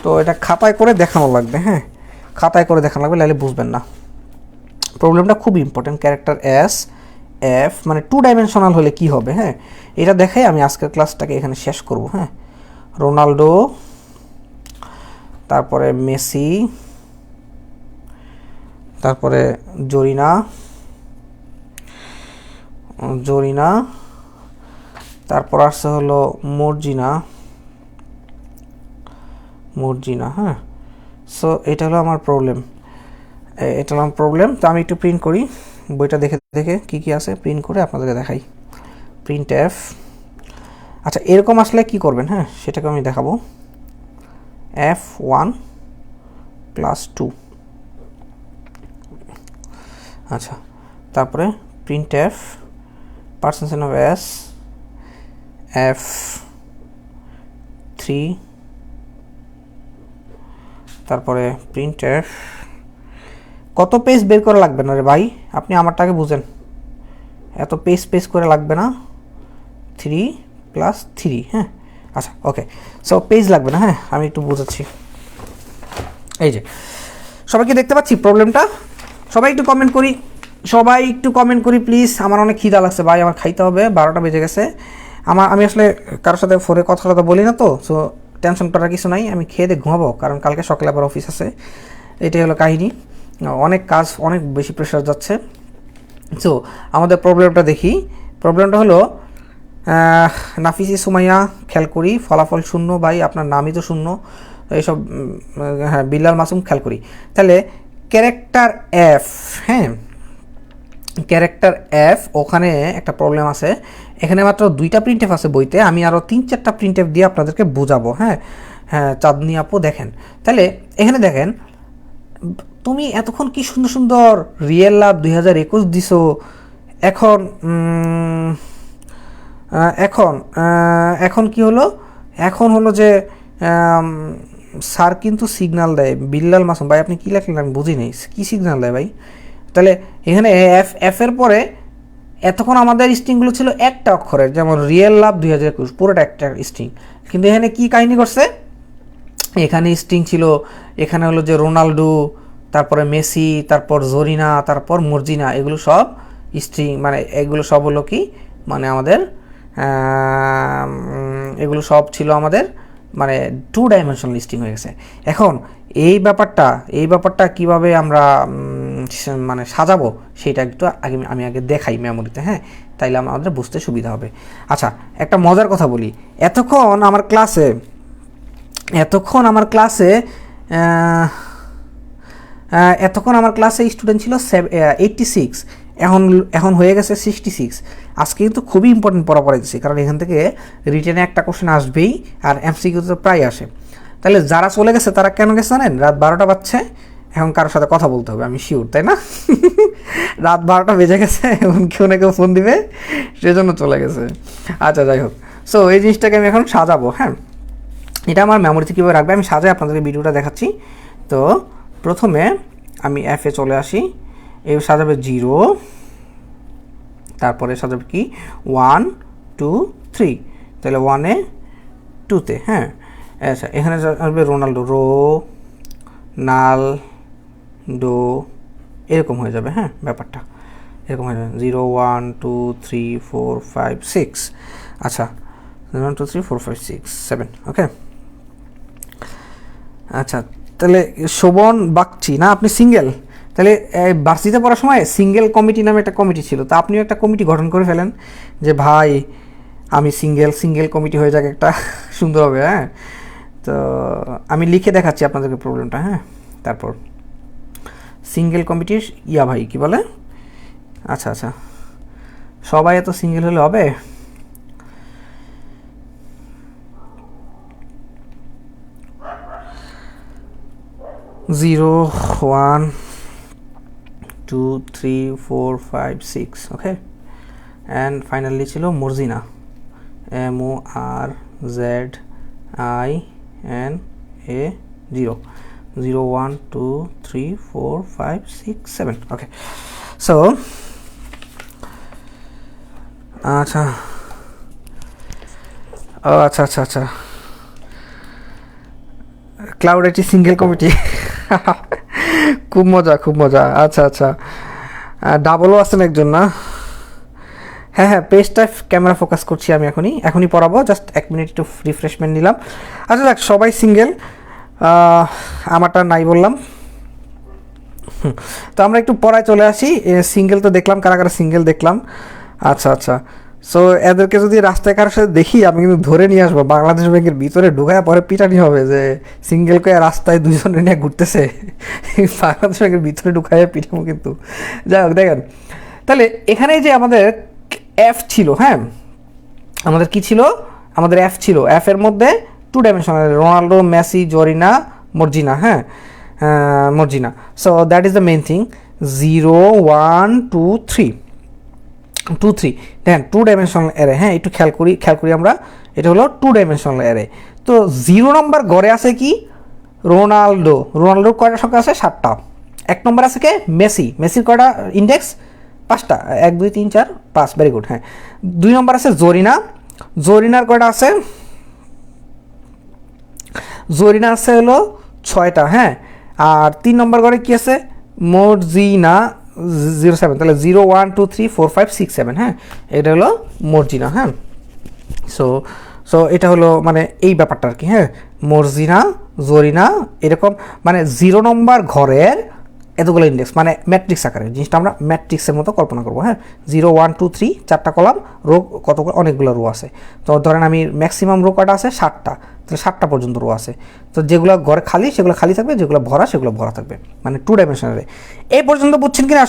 তো এটা খাতায় করে দেখানো লাগবে। হ্যাঁ, খাতায় করে দেখানো লাগবে, নাহলে বুঝবেন না। প্রবলেমটা খুব ইম্পর্টেন্ট। ক্যারেক্টার এস এফ মানে 2 ডাইমেনশনাল হলে কি হবে, হ্যাঁ, এটা দেখাই আমি আজকের ক্লাসটাকে এখানে শেষ করব। হ্যাঁ, রোনাল্ডো, তারপরে মেসি, তারপরে জরিনা, তারপর আসছে হলো মর্জিনা। হ্যাঁ, সো এটা হলো আমার প্রবলেম, তো আমি একটু প্রিন্ট করি, বইটা দেখে দেখে কী কী আছে প্রিন্ট করে আপনাদেরকে দেখাই। প্রিন্ট এফ, আচ্ছা, এরকম আসলে কি করবেন, হ্যাঁ, সেটাকে আমি দেখাবো। F1 + 2, আচ্ছা, তারপরে print F percentage of S F3, তারপরে প্রিন্ট এফ, কত পেজ বের করা লাগবে না রে ভাই, আপনি আমারটাকে বুঝেন, এত পেজ করে লাগবে না, 3 + 3। হ্যাঁ, আচ্ছা, ওকে, সো পেজ লাগবে না। হ্যাঁ, আমি একটু বোঝাচ্ছি। এই যে সবাইকে দেখতে পাচ্ছি প্রবলেমটা, সবাই একটু কমেন্ট করি প্লিজ। আমার অনেক খিদা লাগছে ভাই, আমার খাইতে হবে, 12টা বেজে গেছে। আমি আসলে কারোর সাথে ফোনে কথা বলি না, তো সো টেনশন করার কিছু নাই, আমি খেয়ে দিয়ে ঘুমাবো, কারণ কালকে সকালে আবার অফিস আছে। এটাই হলো কাহিনী, অনেক কাজ, অনেক বেশি প্রেশার যাচ্ছে। সো আমাদের প্রবলেমটা দেখি। প্রবলেমটা হলো নাফিসি সুমাইয়া, খেয়াল করি ফলাফল 0 ভাই, আপনার নামই তো 0, এইসব। হ্যাঁ, বিল্লাল মাসুম, খেয়াল করি। তাহলে ক্যারেক্টার এফ, হ্যাঁ, ক্যারেক্টার এফ, ওখানে একটা প্রবলেম আছে। এখানে মাত্র 2টা প্রিন্ট এফ আছে বইতে, আমি আরও 3-4টা প্রিন্ট এফ দিয়ে আপনাদেরকে বোঝাবো। হ্যাঁ হ্যাঁ, চাঁদনি আপু দেখেন, তাহলে এখানে দেখেন, তুমি এতক্ষণ কি সুন্দর সুন্দর রিয়েল লাভ 2021 দিছো, এখন এখন এখন কি হলো, এখন হলো যে স্যার কিন্তু সিগন্যাল দেয়। বিল্লাল মাসুম ভাই, আপনি কী লেখলেন আমি বুঝি নাই, কী সিগন্যাল দেয় ভাই? তাহলে এখানে এফের পরে এতক্ষণ আমাদের স্ট্রিংগুলো ছিল একটা অক্ষরের, যেমন রিয়েল লাভ 2021 পুরোটা একটা স্ট্রিং, কিন্তু এখানে কি কাহিনী করছে, এখানে স্ট্রিং ছিল, এখানে হলো যে রোনাল্ডো, তারপরে মেসি, তারপর জরিনা, তারপর মর্জিনা, এগুলো সব স্ট্রিং, মানে এগুলো সব হলো কি, মানে আমাদের এগুলো সব ছিল আমাদের মানে 2 ডাইমেনশনাল স্ট্রিং হয়ে গেছে। এখন এই ব্যাপারটা কিভাবে আমরা মানে সাজাবো সেটা একটু আমি আগে দেখাই মেমোরিতে। হ্যাঁ, তাইলে আমাদের বুঝতে সুবিধা হবে। আচ্ছা, একটা মজার কথা বলি, এতক্ষণ আমার ক্লাসে স্টুডেন্ট ছিল 86, এখন হয়ে গেছে 66। আজকে কিন্তু খুবই ইম্পর্টেন্ট পড়া পড়াইতেছি, কারণ এখান থেকে রিটেনে একটা কোশ্চেন আসবেই, আর এমসিকিউ তো প্রায় আসে। তাহলে যারা চলে গেছে তারা কেন গেছে জানেন? রাত 12টা বাজছে, এখন কারোর সাথে কথা বলতে হবে, আমি শিওর, তাই না? রাত 12টা বেজে গেছে, এখন কেউ না কেউ ফোন দিবে, সেজন্য চলে গেছে। আচ্ছা, যাই হোক, সো এই জিনিসটাকে আমি এখন সাজাবো। হ্যাঁ, এটা আমার মেমোরিতে কীভাবে রাখবে আমি সাজাই আপনাদেরকে ভিডিওটা দেখাচ্ছি। তো প্রথমে আমি এফে চলে আসি, এই সাজাবে 0, তারপরে সাজাবে কি 1 2 3, তাহলে 1-এ 2-তে। হ্যাঁ, আচ্ছা, এখানে আসবে রোনাল্ডো, নালডো, এরকম হয়ে যাবে। হ্যাঁ, ব্যাপারটা এরকম হয়ে যাবে, 0 1 2 3 4 5 6। আচ্ছা, 1 2 3 4 5 6 7, ওকে। আচ্ছা, তাহলে শোভন বাগচি না, আপনি সিঙ্গেল, তাহলে ভার্সিটিতে পড়ার সময় সিঙ্গেল কমিটি নামে একটা কমিটি ছিল, তা আপনিও একটা কমিটি গঠন করে ফেলেন যে ভাই আমি সিঙ্গেল কমিটি হয়ে যাক একটা, সুন্দর হবে। হ্যাঁ, তো আমি লিখে দেখাচ্ছি আপনাদেরকে প্রবলেমটা। হ্যাঁ, তারপর সিঙ্গেল কমিটির ভাই কি বলে, আচ্ছা আচ্ছা, সবাই এত সিঙ্গেল হলে হবে? জিরো 1 2 3 4 5 6 ওকে অ্যান্ড ফাইনালি ছিল মর্জিনা MORZINA 0 1 2 3 4 5 6 7 ওকে সো আচ্ছা আচ্ছা আচ্ছা আচ্ছা ক্লাউড একটি সিঙ্গেল কমিটি খুব মজা আচ্ছা আচ্ছা ডাবলও আছেন একজন না হ্যাঁ হ্যাঁ পেজটা ক্যামেরা ফোকাস করছি আমি এখনই পড়াবো জাস্ট 1 মিনিট একটু রিফ্রেশমেন্ট নিলাম আচ্ছা দেখ সবাই সিঙ্গেল আমারটা নাই বললাম তো আমরা একটু পড়ায় চলে আসি সিঙ্গেল তো দেখলাম কারা সিঙ্গেল দেখলাম আচ্ছা আচ্ছা সো এদেরকে যদি রাস্তায় কারোর সাথে দেখি আমি কিন্তু ধরে নিয়ে আসবো বাংলাদেশ ব্যাংকের ভিতরে ঢুকায় পরে পিটানি হবে যে সিঙ্গেলকে রাস্তায় দুজনে নিয়ে ঘুরতেছে বাংলাদেশ ব্যাংকের ভিতরে ঢুকায় পিটাবো কিন্তু যাই হোক দেখেন তাহলে এখানে যে আমাদের এফ ছিল হ্যাঁ আমাদের কি ছিল আমাদের এফ ছিল এফ এর মধ্যে 2 dimensional Ronaldo Messi Zarina Marjina হ্যাঁ Marjina so that is the main thing 0 1 2 3 দেখেন 2 ডাইমেনশনাল অ্যারে হ্যাঁ একটু খেয়াল করি আমরা এটা হলো 2 ডাইমেনশনাল অ্যারে তো 0 নম্বর ঘরে আছে কি রোনাল্ডোর কয়টা সংখ্যা আছে 7টা 1 নম্বর আছে কে মেসির কয়টা ইন্ডেক্স 5টা 1 2 3 4 5 ভেরি গুড হ্যাঁ 2 নম্বর আছে জরিনার কয়টা আছে জরিনা আছে হলো 6টা হ্যাঁ আর 3 নম্বর ঘরে কি আছে মর্জিনা 07 তাহলে 0 1 2 3 4 5 6 7 হ্যাঁ এটা হলো মর্জিনা হ্যাঁ সো এটা হলো মানে এই ব্যাপারটা আর কি হ্যাঁ মর্জিনা জরিনা এরকম মানে 0 নম্বর ঘরের এতগুলো ইন্ডেক্স মানে ম্যাট্রিক্স আকারে জিনিসটা আমরা ম্যাট্রিক্সের মতো কল্পনা করবো হ্যাঁ 0 1 2 3 4টা কলাম রো কতগুলো অনেকগুলো রো আছে তো ধরেন আমি ম্যাক্সিমাম রো কয়টা আছে 7টা তাহলে 7টা পর্যন্ত রো আছে তো যেগুলো ঘরে খালি সেগুলো খালি থাকবে যেগুলো ভরা সেগুলো ভরা থাকবে মানে 2 ডাইমেনশনালে এই পর্যন্ত বুঝছেন কিনা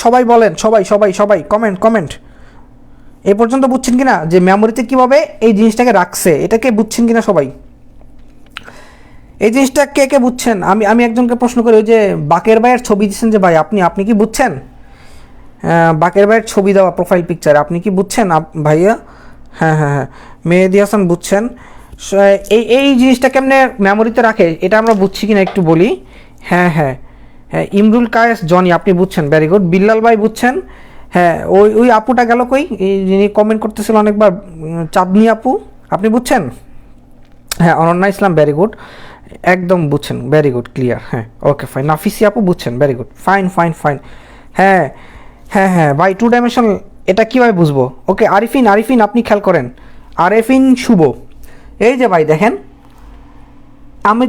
সবাই বলেন সবাই কমেন্ট এই পর্যন্ত বুঝছেন কিনা যে মেমোরিতে কিভাবে এই জিনিসটাকে রাখছে এটাকে বুঝছেন কিনা সবাই এই জিনিসটা কে বুঝছেন আমি একজনকে প্রশ্ন করি ওই যে বাকের ভাইয়ের ছবি দিচ্ছেন যে ভাই আপনি কি বুঝছেন বাকের ভাইয়ের ছবি দেওয়া প্রোফাইল পিকচার আপনি কি বুঝছেন ভাইয়া হ্যাঁ মেহেদি হাসান বুঝছেন এই জিনিসটা কেমনে মেমোরিতে রাখে এটা আমরা বুঝছি কিনা একটু বলি হ্যাঁ ইমরুল কায়েস জনি আপনি বুঝছেন ভেরি গুড বিল্লাল ভাই বুঝছেন হ্যাঁ ওই আপুটা গেল কই যিনি কমেন্ট করতেছিল অনেকবার চাঁদনি আপু আপনি বুঝছেন হ্যাঁ অনন্যা ইসলাম ভেরি গুড একদম বুঝছেন ভেরি গুড ক্লিয়ার হ্যাঁ ওকে ফাইন নাফিসি আপু বুঝছেন ভেরি গুড ফাইন হ্যাঁ ভাই 2 ডাইমেনশনাল এটা কীভাবে বুঝবো ওকে আরিফিন আপনি খেয়াল করেন আরিফিন শুভ এই যে ভাই দেখেন আমি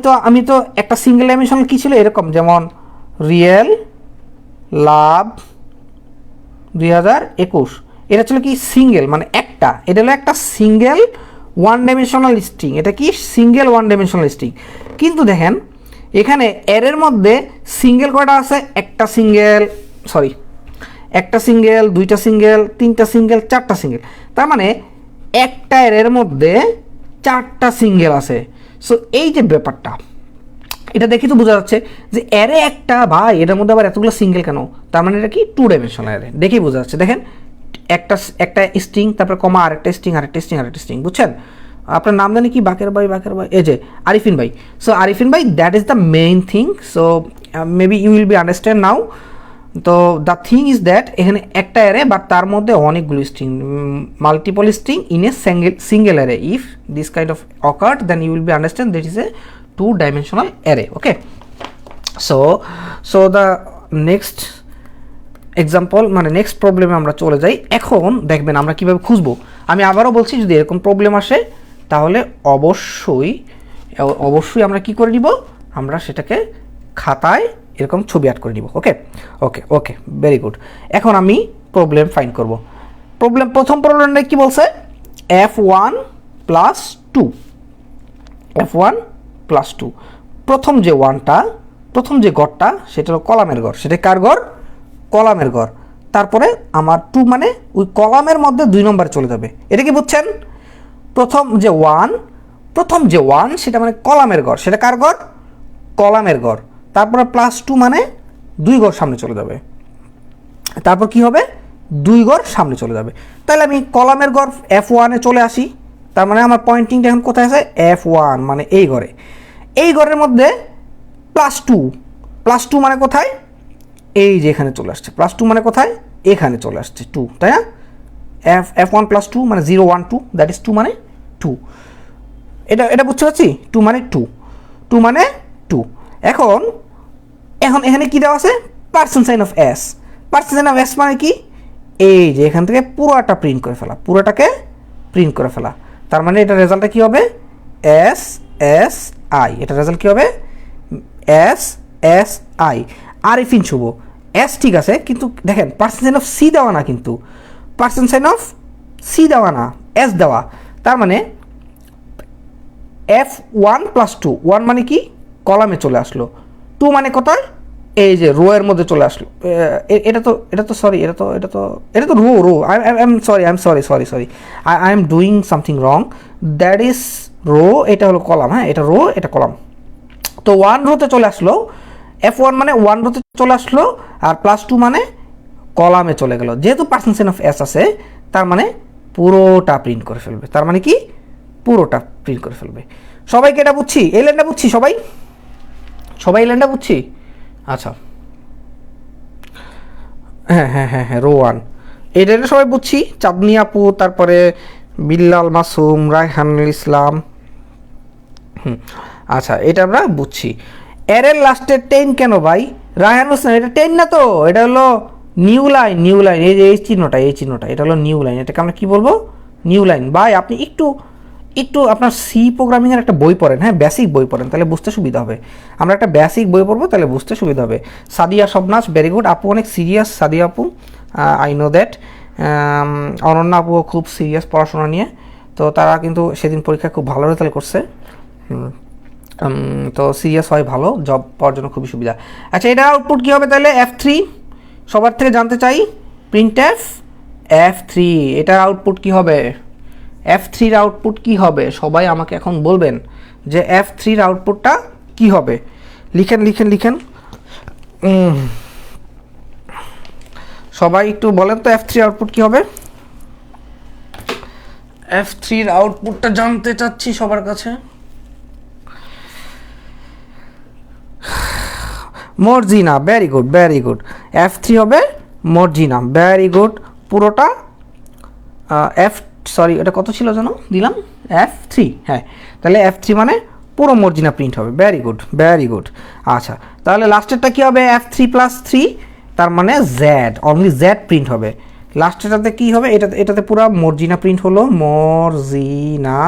তো একটা সিঙ্গেল ডাইমেনশনাল কী ছিল এরকম যেমন রিয়েল লাভ 2021 এটা ছিল কি সিঙ্গেল মানে একটা এটা হলো একটা সিঙ্গেল 1 ডাইমেনশনাল স্ট্রিং এটা কি সিঙ্গেল 1 ডাইমেনশনাল স্ট্রিং কিন্তু দেখেন এখানে এর মধ্যে সিঙ্গেল কয়টা আছে একটা সিঙ্গেল দুইটা সিঙ্গেল তিনটা সিঙ্গেল চারটা সিঙ্গেল তার মানে একটা এর মধ্যে 4টা সিঙ্গেল আছে সো এই যে ব্যাপারটা এটা দেখি তো বোঝা যাচ্ছে যে অ্যারে একটা ভাই এটার মধ্যে আবার এতগুলো সিঙ্গেল কেন তার মানে এটা কি 2 ডাইমেনশনাল অ্যারে দেখেই বোঝা যাচ্ছে দেখেন একটা স্ট্রিং তারপর কমা আরেকটা স্ট্রিং বুঝছেন আপনার নাম জানি কি বাকের ভাই এই যে আরিফিন ভাই সো আরিফিন ভাই that is the main thing so maybe you will be understand now to the thing is that এখানে একটা অ্যারে বাট তার মধ্যে অনেকগুলো string multiple string in a single array if this kind of occurred then you will be understand that is a 2 dimensional array okay so the next example মানে next প্রবলেমে আমরা চলে যাই এখন দেখবেন আমরা কীভাবে খুঁজবো আমি আবারও বলছি যদি এরকম প্রবলেম আসে তাহলে অবশ্যই আমরা কি করে নিব আমরা সেটাকে খাতায় এরকম ছবি আর্ট করে নিব ওকে ভেরি গুড এখন আমি প্রবলেম ফাইন্ড করব প্রথম প্রবলেমটা কি বলছে f1 + 2 প্রথম যে গড়টা সেটা হলো কলামের গড় সেটা কার গড় কলামের গড় তারপরে আমার 2 মানে ওই কলামের মধ্যে 2 নম্বরে চলে যাবে এটা কি বুঝছেন প্রথম যে 1 সেটা মানে কলামের গড় সেটা কার গড় কলামের গড় তারপরে +2 মানে 2 ঘর সামনে চলে যাবে তারপর কি হবে, 2 গড় সামনে চলে যাবে। তাহলে আমি কলামের গড় F1-এ চলে আসি, তার মানে আমার পয়েন্টিংটা এখন কোথায় আছে, F1 মানে এই ঘরে, এই ঘরের মধ্যে +2, +2 মানে কোথায়, এই যে এখানে চলে আসছে, +2 মানে কোথায়, এখানে চলে আসছে 2, তাই না, F1 +2 মানে 0 1 2, দ্যাট ইজ 2 মানে 2, এটা বুঝতে পারছি, 2 মানে 2, 2 মানে 2। এখন এখানে কি দেওয়া আছে, percent sign of s, percent sign of s মানে কি, এই যে এখান থেকে পুরোটা প্রিন্ট করে ফেলা, পুরোটাকে প্রিন্ট করে ফেলা, তার মানে এটা রেজাল্টটা কি হবে, এস এস আই, এটা রেজাল্ট কি হবে, S S I. Arifin Shuvo, S ঠিক আছে, কিন্তু দেখেন পার্সেন্ট সাইন অফ সি দেওয়া না, কিন্তু পার্সেন্ট সাইন অফ সি দেওয়া না, এস দেওয়া, তার মানে F1 +2, 1 মানে কি, কলামে চলে আসলো, 2 মানে কোথায়, এই যে রো এর মধ্যে চলে আসলো, এটা তো সরি, এটা তো row, I am sorry, I am doing something wrong, that is row, এটা হলো কলাম, হ্যাঁ এটা রো, এটা কলাম। তো 1 রোতে চলে আসলো, F1 মানে 1 রোতে চলে আসলো, আর +2 মানে কলামে চলে গেল, যেহেতু পার্সেন্ট সাইন অফ এস আছে, তার মানে পুরোটা প্রিন্ট করে ফেলবে, তার মানে কি, পুরোটা প্রিন্ট করে ফেলবে। সবাইকে এটা বুঝছি, এই লাইনটা বুঝছি, সবাই এই লাইনটা বুঝছি, আচ্ছা হ্যাঁ রো 1, এই লাইনটা সবাই বুঝছি, চাঁদনি আপু, তারপরে বিল্লাল মাসুম, রায়হানুল ইসলাম, আচ্ছা এটা আমরা বুঝছি। এর লাস্টে 10 কেন ভাই, রায়হানুল ইসলাম, এটা 10 না তো, এটা হলো নিউ লাইন, এই যে এই চিহ্নটা এটা হলো নিউ লাইন, এটাকে আমরা কি বলবো, নিউ লাইন। ভাই আপনি একটু আপনার সি প্রোগ্রামিংয়ের একটা বই পড়েন, হ্যাঁ বেসিক বই পড়েন, তাহলে বুঝতে সুবিধা হবে। আমরা একটা বেসিক বই পড়বো, তাহলে বুঝতে সুবিধা হবে। সাদিয়া শবনাজ, ভেরি গুড আপু, অনেক সিরিয়াস সাদিয়া আপু, আই নো দ্যাট। অনন্যা আপুও খুব সিরিয়াস পড়াশোনা নিয়ে, তো তারা কিন্তু সেদিন পরীক্ষায় খুব ভালো রেজাল্ট করছে, তো সিরিয়াস হয় ভালো, জব পাওয়ার জন্য খুবই সুবিধা। আচ্ছা এটার আউটপুট কী হবে তাহলে, F3, সবার থেকে জানতে চাই, প্রিন্ট F3, এটার আউটপুট কী হবে, F3-র আউটপুট কী হবে, সবাই আমাকে এখন বলবেন যে F3-র আউটপুটটা কী হবে, লিখেন সবাই একটু বলেন তো F3 আউটপুট কী হবে, F3-র আউটপুটটা জানতে চাচ্ছি সবার কাছে। মর্জিনা, ভেরি গুড, F3 হবে মর্জিনা, ভেরি গুড, পুরোটা সরি এটা কত ছিল যেন দিলাম, F3, হ্যাঁ তাহলে F3 মানে পুরো মর্জিনা প্রিন্ট হবে, ভেরি গুড। আচ্ছা তাহলে লাস্টেরটা কী হবে, F3 + 3, তার মানে জেড, অনলি জেড প্রিন্ট হবে। লাস্টেরটাতে কী হবে, এটাতে পুরো মর্জিনা প্রিন্ট হলো, মর্জিনা,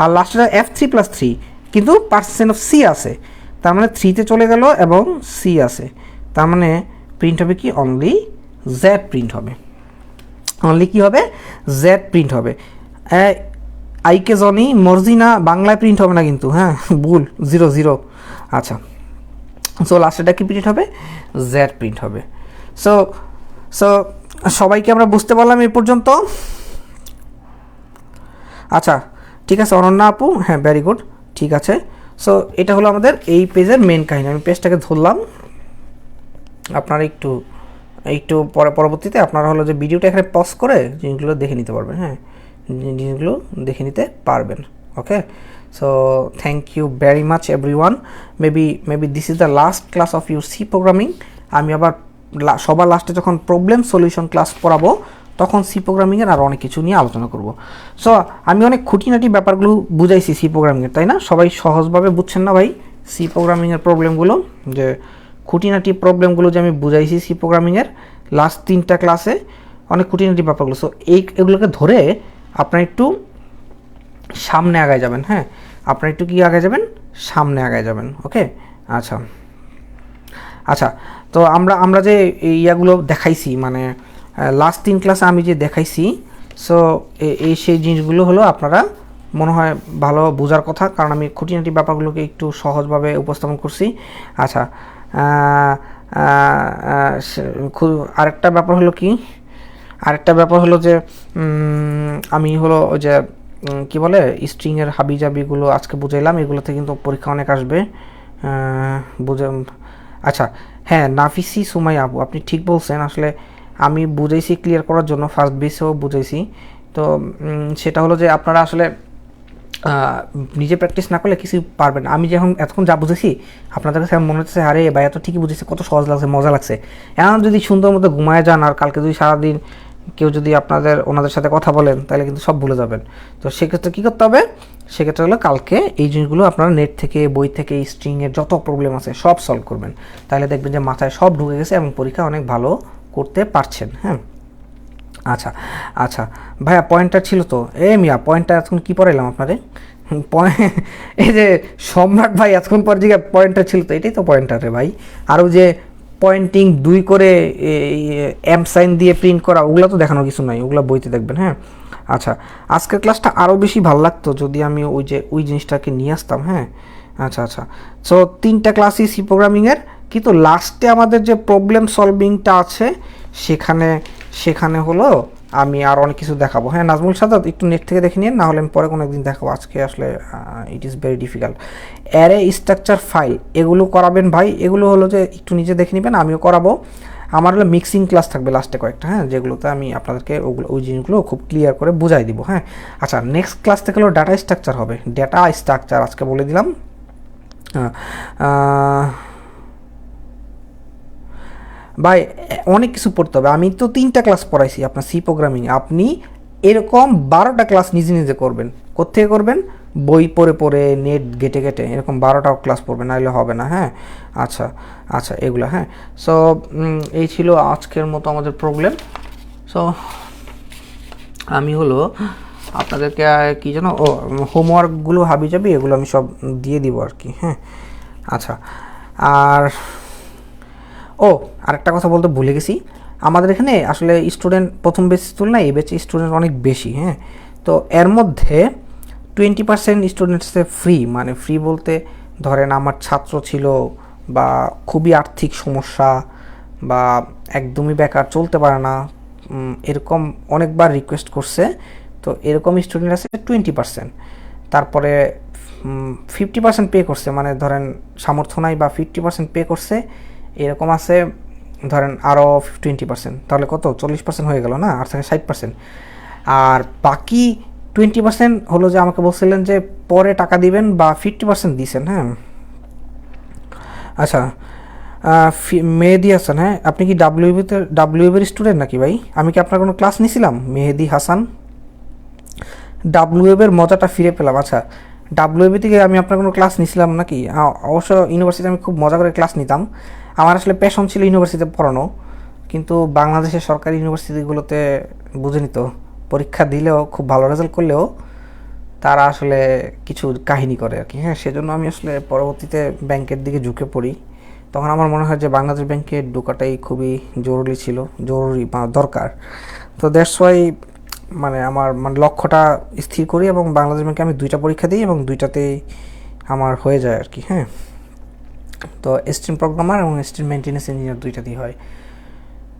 আর লাস্টেরটা F3 + 3, কিন্তু পার্সেন্ট অফ সি আছে, তার মানে 3-তে চলে গেল এবং সি আছে, তার মানে প্রিন্ট হবে কি, অনলি জেড প্রিন্ট হবে, কি হবে, জেড প্রিন্ট হবে। আইকে জনি, মর্জিনা বাংলায় প্রিন্ট হবে না কিন্তু, হ্যাঁ ভুল, 0 আচ্ছা সো লাস্টেরটা কি প্রিন্ট হবে, জেড প্রিন্ট হবে। সো সবাইকে আমরা বুঝতে পারলাম এই পর্যন্ত, আচ্ছা ঠিক আছে অনন্যা আপু, হ্যাঁ ভেরি গুড, ঠিক আছে। সো এটা হলো আমাদের এই পেজের মেন কাহিনী, আমি পেজটাকে ধরলাম, আপনারা একটু পরবর্তীতে আপনারা হলো যে ভিডিওটা এখানে পজ করে জিনিসগুলো দেখে নিতে পারবেন, হ্যাঁ জিনিসগুলো দেখে নিতে পারবেন, okay. So thank you very much everyone, maybe this is the last class of your C programming. আমি আবার সবার লাস্টে যখন প্রবলেম সলিউশন ক্লাস পড়াবো, তখন সি প্রোগ্রামিংয়ের আর অনেক কিছু নিয়ে আলোচনা করব। সো আমি অনেক খুঁটিনাটি ব্যাপারগুলো বুঝাইছি সি প্রোগ্রামিংয়ের, তাই না, সবাই সহজভাবে বুঝছেন না ভাই সি প্রোগ্রামিংয়ের প্রবলেমগুলো, যে খুঁটিনাটি প্রবলেমগুলো যে আমি বুঝাইছি সি প্রোগ্রামিংয়ের লাস্ট 3টা ক্লাসে, অনেক খুঁটিনাটি ব্যাপারগুলো। সো এগুলোকে ধরে আপনার একটু সামনে আগায় যাবেন, হ্যাঁ আপনার একটু কি আগায় যাবেন, সামনে আগায় যাবেন, ওকে। আচ্ছা তো আমরা যে ইয়াগুলো দেখাইছি, মানে লাস্ট 3 ক্লাসে আমি যে দেখাইছি, সো সেই জিনিসগুলো হলো আপনারা মনে হয় ভালো বোঝার কথা, কারণ আমি খুঁটিনাটি ব্যাপারগুলোকে একটু সহজভাবে উপস্থাপন করছি। আচ্ছা আরেকটা ব্যাপার হলো যে আমি হলো ওই যে কী বলে স্ট্রিংয়ের হাবিজাবিগুলো আজকে বুঝাইলাম, এগুলোতে কিন্তু পরীক্ষা অনেক আসবে, আচ্ছা হ্যাঁ নাফিসি সুমাই আপু, আপনি ঠিক বলছেন, আসলে আমি বুঝাইছি ক্লিয়ার করার জন্য, ফার্স্ট বেসেও বুঝাইছি। তো সেটা হলো যে আপনারা আসলে নিজে প্র্যাকটিস না করলে কিছু পারবেন না। আমি যখন এতক্ষণ যা বুঝেছি আপনাদের কাছে মনে হচ্ছে আরে ভাইয়া তো ঠিকই বুঝেছে, কত সহজ লাগছে, মজা লাগছে। এখন যদি সুন্দর মতো ঘুমায় যান আর কালকে যদি সারাদিন কেউ যদি ওনাদের সাথে কথা বলেন তাহলে কিন্তু সব ভুলে যাবেন। তো সেক্ষেত্রে কী করতে হবে, সেক্ষেত্রে হলো কালকে এই জিনিসগুলো আপনারা নেট থেকে, বই থেকে, স্ট্রিংয়ের যত প্রবলেম আছে সব সলভ করবেন। তাহলে দেখবেন যে মাথায় সব ঢুকে গেছে এবং পরীক্ষা অনেক ভালো করতে পারছেন। হ্যাঁ, আচ্ছা আচ্ছা ভাইয়া পয়েন্টটা ছিল তো, মিয়া পয়েন্টটা এতক্ষণ কী পড়াইলাম আপনারে? এই যে সম্রাট ভাই এতক্ষণ পর যে পয়েন্টটা ছিল তো, এটাই তো পয়েন্টার রে ভাই। আরও যে পয়েন্টিং 2 করে এম সাইন দিয়ে প্রিন্ট করা, ওগুলো তো দেখানোর কিছু নাই, ওগুলো বইতে দেখবেন। হ্যাঁ, আচ্ছা আজকের ক্লাসটা আরও বেশি ভালো লাগতো যদি আমি ওই জিনিসটাকে নিয়ে আসতাম। হ্যাঁ, আচ্ছা আচ্ছা। সো 3টা ক্লাসই সি প্রোগ্রামিংয়ের, কিন্তু লাস্টে আমাদের যে প্রবলেম সলভিংটা আছে সেখানে হলো আমি আর অনেক কিছু দেখাবো। হ্যাঁ, নাজমুল সাদাত একটু নেট থেকে দেখে নিন, না হলে আমি পরে কোনো একদিন দেখাবো। আজকে আসলে it is very difficult. Array structure file এগুলো করাবেন ভাই, এগুলো হলো যে একটু নিজে দেখে নেবেন, আমিও করাবো। আমার হলো মিক্সিং ক্লাস থাকবে লাস্টে কয়েকটা, হ্যাঁ, যেগুলোতে আমি আপনাদেরকে ওই জিনিসগুলো খুব ক্লিয়ার করে বুঝাই দিব। হ্যাঁ, আচ্ছা নেক্সট ক্লাস থেকে হলো ডাটা স্ট্রাকচার হবে। ডাটা স্ট্রাকচার আজকে বলে দিলাম। ভাই অনেক কিছু পড়তে হবে, আমি তো 3টা ক্লাস পড়াইছি আপনার সি প্রোগ্রামিং, আপনি এরকম 12টা ক্লাস নিজে নিজে করবেন। কোত্থেকে করবেন? বই পড়ে পড়ে, নেট ঘেটে ঘেটে, এরকম 12টাও ক্লাস পড়বেন, নাহলে হবে না। হ্যাঁ, আচ্ছা আচ্ছা এগুলো। হ্যাঁ, সো এই ছিল আজকের মতো আমাদের প্রবলেম। সো আমি হলো আপনাদেরকে কী যেন হোমওয়ার্কগুলো হাবিজাবি এগুলো আমি সব দিয়ে দিব আর কি। হ্যাঁ, আচ্ছা। আর আরেকটা কথা বলতে ভুলে গেছি, আমাদের এখানে আসলে স্টুডেন্ট প্রথম বেচের তুলনায় এই বেচে স্টুডেন্ট অনেক বেশি। হ্যাঁ, তো এর মধ্যে 20% স্টুডেন্টসে ফ্রি, মানে ফ্রি বলতে ধরেন আমার ছাত্র ছিল বা খুবই আর্থিক সমস্যা বা একদমই বেকার, চলতে পারে না, এরকম অনেকবার রিকোয়েস্ট করছে। তো এরকম স্টুডেন্ট আছে 20%। তারপরে 50% পে করছে, মানে ধরেন সামর্থ্য নাই বা 50% পে করছে, এরকম আছে ধরেন আরও 20%, তাহলে কত 40% হয়ে গেল না, আর থাকে 60%। আর বাকি 20% হলো যে আমাকে বলছিলেন যে পরে টাকা দিবেন বা 50% দিয়েছেন। হ্যাঁ, আচ্ছা মেহেদি হাসান, হ্যাঁ আপনি কি ডাব্লিউবির স্টুডেন্ট নাকি ভাই? আমি কি আপনার কোনো ক্লাস নিয়েছিলাম? মেহেদি হাসান, ডাব্লিউএবের মজাটা ফিরে পেলাম। আচ্ছা ডাব্লিউবি থেকে আমি আপনার কোনো ক্লাস নিয়েছিলাম নাকি? অবশ্য ইউনিভার্সিটিতে আমি খুব মজা করে ক্লাস নিতাম, আমার আসলে প্যাশন ছিল ইউনিভার্সিটিতে পড়ানো, কিন্তু বাংলাদেশের সরকারি ইউনিভার্সিটিগুলোতে বুঝেনি তো, পরীক্ষা দিলেও খুব ভালো রেজাল্ট করলেও তারা আসলে কিছু কাহিনী করে আর কি। হ্যাঁ, সেজন্য আমি আসলে পরবর্তীতে ব্যাংকের দিকে ঝুঁকে পড়ি। তখন আমার মনে হয় যে বাংলাদেশ ব্যাংকে ঢোকাটাই খুবই জরুরি বা দরকার। তো দ্যাটস ওয়াই মানে আমার লক্ষ্যটা স্থির করি এবং বাংলাদেশ ব্যাংকে আমি 2টা পরীক্ষা দিই এবং 2টাতেই আমার হয়ে যায় আর কি। হ্যাঁ, তো স্ট্রিম প্রোগ্রামার এবং স্ট্রিম মেনটেন্যান্স ইঞ্জিনিয়ার 2টাতেই হয়।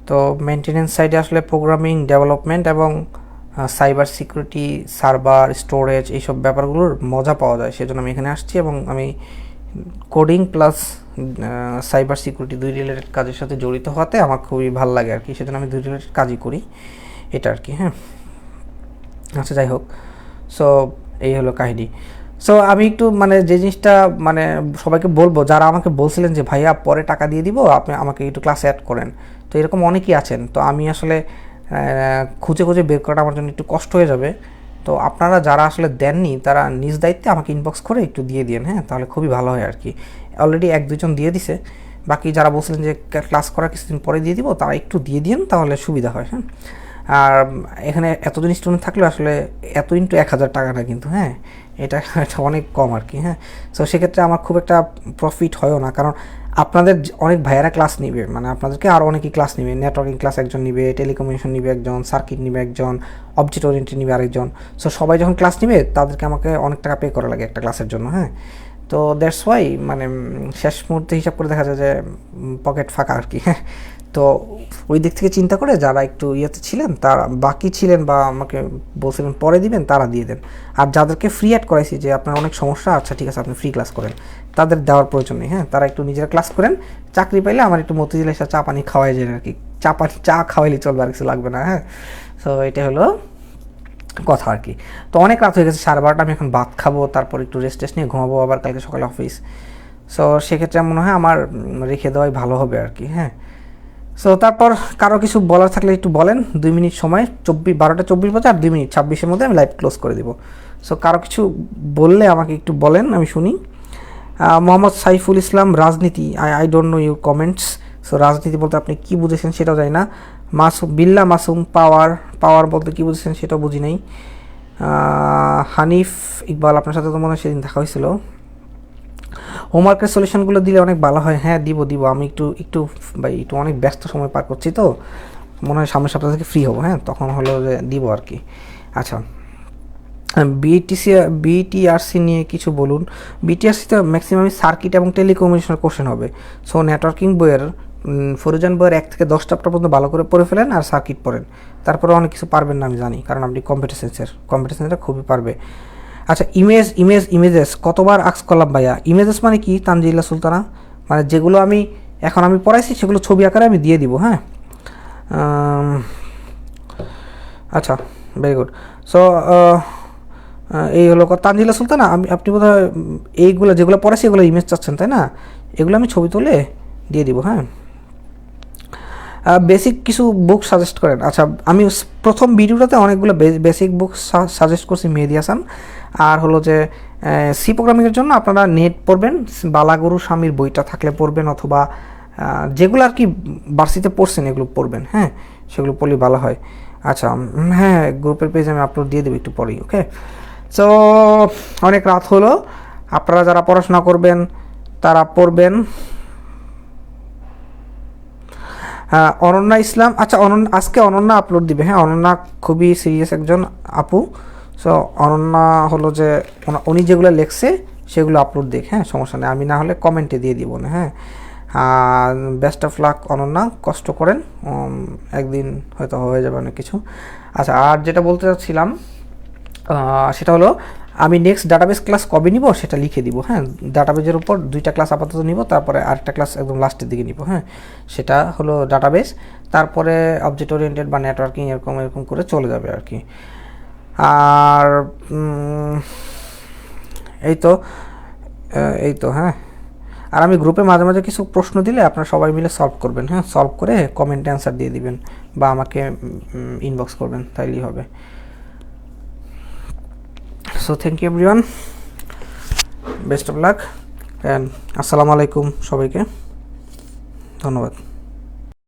তো মেনটেন্যান্স সাইডে আসলে প্রোগ্রামিং, ডেভেলপমেন্ট এবং সাইবার সিকিউরিটি, সার্ভার, স্টোরেজ এইসব ব্যাপারগুলোর মজা পাওয়া যায়, সেজন্য আমি এখানে আসছি এবং আমি coding plus cyber security 2 related কাজের সাথে জড়িত হওয়াতে আমার খুবই ভালো লাগে আর কি, সেজন্য আমি 2 রিলেটেড কাজই করি এটা আর কি। হ্যাঁ, আচ্ছা যাই হোক, সো এই হলো কাহিনী। সো আমি একটু মানে যে জিনিসটা মানে সবাইকে বলবো, যারা আমাকে বলছিলেন যে ভাইয়া পরে টাকা দিয়ে দিব, আপনি আমাকে একটু ক্লাসে অ্যাড করেন, তো এরকম অনেকেই আছেন। তো আমি আসলে খুঁজে খুঁজে বের করাটা আমার জন্য একটু কষ্ট হয়ে যাবে। তো আপনারা যারা আসলে দেননি তারা নিজ দায়িত্বে আমাকে ইনবক্স করে একটু দিয়ে দিন। হ্যাঁ, তাহলে খুবই ভালো হয় আর কি। অলরেডি 1-2 জন দিয়ে দিছে, বাকি যারা বলছিলেন যে ক্লাস করার কিছুদিন পরে দিয়ে দিব তারা একটু দিয়ে দিন, তাহলে সুবিধা হয়। হ্যাঁ, আর এখানে এতজন স্টুডেন্ট থাকলে আসলে এত ইন্টু 1000 টাকা না কিন্তু। হ্যাঁ, এটা অনেক কম আর কি। হ্যাঁ, সো সেক্ষেত্রে আমার খুব একটা প্রফিট হয়ও না, কারণ আপনাদের অনেক ভাইয়েরা ক্লাস নিবে, মানে আপনাদেরকে আরও অনেকেই ক্লাস নিবে, নেটওয়ার্কিং ক্লাস একজন নিবে, টেলিকমিউনিকেশন নিবে একজন, সার্কিট নিবে একজন, অবজেক্ট ওরিয়েন্টেড নিবে আরেকজন। সো সবাই যখন ক্লাস নিবে তাদেরকে আমাকে অনেক টাকা পে করা লাগে একটা ক্লাসের জন্য। হ্যাঁ, তো দ্যাটস ওয়াই মানে শেষ মুহূর্তে হিসাব করে দেখা যায় যে পকেট ফাঁকা আর কি। হ্যাঁ, তো ওই দিক থেকে চিন্তা করে যারা একটু ইয়েতে ছিলেন, তারা বাকি ছিলেন বা আমাকে বলছিলেন পরে দিবেন, তারা দিয়ে দেন। আর যাদেরকে ফ্রি অ্যাড করাইছি যে আপনার অনেক সমস্যা, আচ্ছা ঠিক আছে আপনি ফ্রি ক্লাস করেন, তাদের দেওয়ার প্রয়োজন নেই। হ্যাঁ, তারা একটু নিজেরা ক্লাস করেন, চাকরি পাইলে আমার একটু মতিঝিল এসে চা পানি খাওয়াই যায় আর কি, চা খাওয়াইলে চলবে, আর কিছু লাগবে না। হ্যাঁ, সো এটা হলো কথা আর কি। তো অনেক রাত হয়ে গেছে, 12:30, আমি এখন ভাত খাবো, তারপর একটু রেস্ট নিয়ে ঘুমাবো, আবার কালকে সকালে অফিস। সো সেক্ষেত্রে মনে হয় আমার রেখে দেওয়াই ভালো হবে আর কি। হ্যাঁ, সো তারপর কারো কিছু বলার থাকলে একটু বলেন, 2 মিনিট সময়, 12:24 বাজে আর 2 মিনিট 26-এর মধ্যে আমি লাইভ ক্লোজ করে দিব। সো কারো কিছু বললে আমাকে একটু বলেন, আমি শুনি। মোহাম্মদ সাইফুল ইসলাম, রাজনীতি, I don't know your comments. So রাজনীতি বলতে আপনি কী বুঝেছেন সেটাও জানি না। বিল্লা মাসুম, পাওয়ার বলতে কী বুঝেছেন সেটাও বুঝি নাই। হানিফ ইকবাল, আপনার সাথে তো মনে হয় সেদিন দেখা হয়েছিল। হোমওয়ার্কের সলিউশনগুলো দিলে অনেক ভালো হয়। হ্যাঁ, দিব, আমি একটু ভাই একটু অনেক ব্যস্ত সময় পার করছি, তো মনে হয় সামনের সপ্তাহ থেকে ফ্রি হবো। হ্যাঁ, তখন হলো যে দিব আর কি। আচ্ছা, বিটিআরসি নিয়ে কিছু বলুন। বিটিআরসিতে ম্যাক্সিমাম সার্কিট এবং টেলিকমিউনিকেশনের কোশ্চেন হবে। সো নেটওয়ার্কিং বইয়ের ফরুজান বইয়ের 1 থেকে 10 চ্যাপ্টার পর্যন্ত ভালো করে পড়ে ফেলেন আর সার্কিট পড়েন। তারপরে অনেক কিছু পারবেন না আমি জানি, কারণ আপনি কম্পিউটার খুবই পারবে। আচ্ছা, ইমেজেস কতবার আক্স করলাম ভাইয়া? ইমেজেস মানে কি তানজিলা সুলতানা? মানে যেগুলো আমি এখন পড়াইছি সেগুলো ছবি আকারে আমি দিয়ে দিব। হ্যাঁ, আচ্ছা, ভেরি গুড। সো এই হলো তানজিলা সুলতানা, আপনি বোধহয় এইগুলো যেগুলো পড়াইছি এগুলো ইমেজ চাচ্ছেন, তাই না? এগুলো আমি ছবি তুলে দিয়ে দিব। হ্যাঁ, বেসিক কিছু বুক সাজেস্ট করেন। আচ্ছা, আমি প্রথম ভিডিওটাতে অনেকগুলো বেসিক বুক সাজেস্ট করছি, মেহেদী হাসান। আর হলো যে সি প্রোগ্রামিংয়ের জন্য আপনারা নেট পড়বেন, বালাগুরু স্বামীর বইটা থাকলে পড়বেন, অথবা যেগুলো আর কি বার্সিতে পড়ছেন এগুলো পড়বেন। হ্যাঁ, সেগুলো পড়লে ভালো হয়। আচ্ছা, হ্যাঁ, গ্রুপের পেজে আমি আপলোড দিয়ে দেবো একটু পরেই। ওকে, সো অনেক রাত হলো, আপনারা যারা পড়াশোনা করবেন তারা পড়বেন। অনন্যা ইসলাম, আচ্ছা আজকে অনন্যা আপলোড দিবে। হ্যাঁ, অনন্যা খুবই সিরিয়াস একজন আপু। সো অনন্যা হলো যে উনি যেগুলো লেখছে সেগুলো আপলোড দিক। হ্যাঁ, সমস্যা নেই, আমি না হলে কমেন্টে দিয়ে দিব না। হ্যাঁ, বেস্ট অফ লাক অনন্যা, কষ্ট করেন, একদিন হয়তো হয়ে যাবে অনেক কিছু। আচ্ছা, আর যেটা বলতে চাচ্ছিলাম সেটা হলো আমি নেক্সট ডাটাবেস ক্লাস কবে নিব সেটা লিখে দিব। হ্যাঁ, ডাটাবেজের উপর 2টা ক্লাস আপাতত নিব, তারপরে আরেকটা ক্লাস একদম লাস্টের দিকে নিব। হ্যাঁ, সেটা হলো ডাটাবেস, তারপরে অবজেক্ট ওরিয়েন্টেড বা নেটওয়ার্কিং এরকম করে চলে যাবে আর কি। আর এই তো হ্যাঁ, আর আমি গ্রুপে মাঝে মাঝে কিছু প্রশ্ন দিলে আপনারা সবাই মিলে সলভ করবেন। হ্যাঁ, সলভ করে কমেন্টে অ্যান্সার দিয়ে দিবেন বা আমাকে ইনবক্স করবেন, তাইলেই হবে। So thank you everyone, best of luck and আসসালামু আলাইকুম সবাইকে, ধন্যবাদ।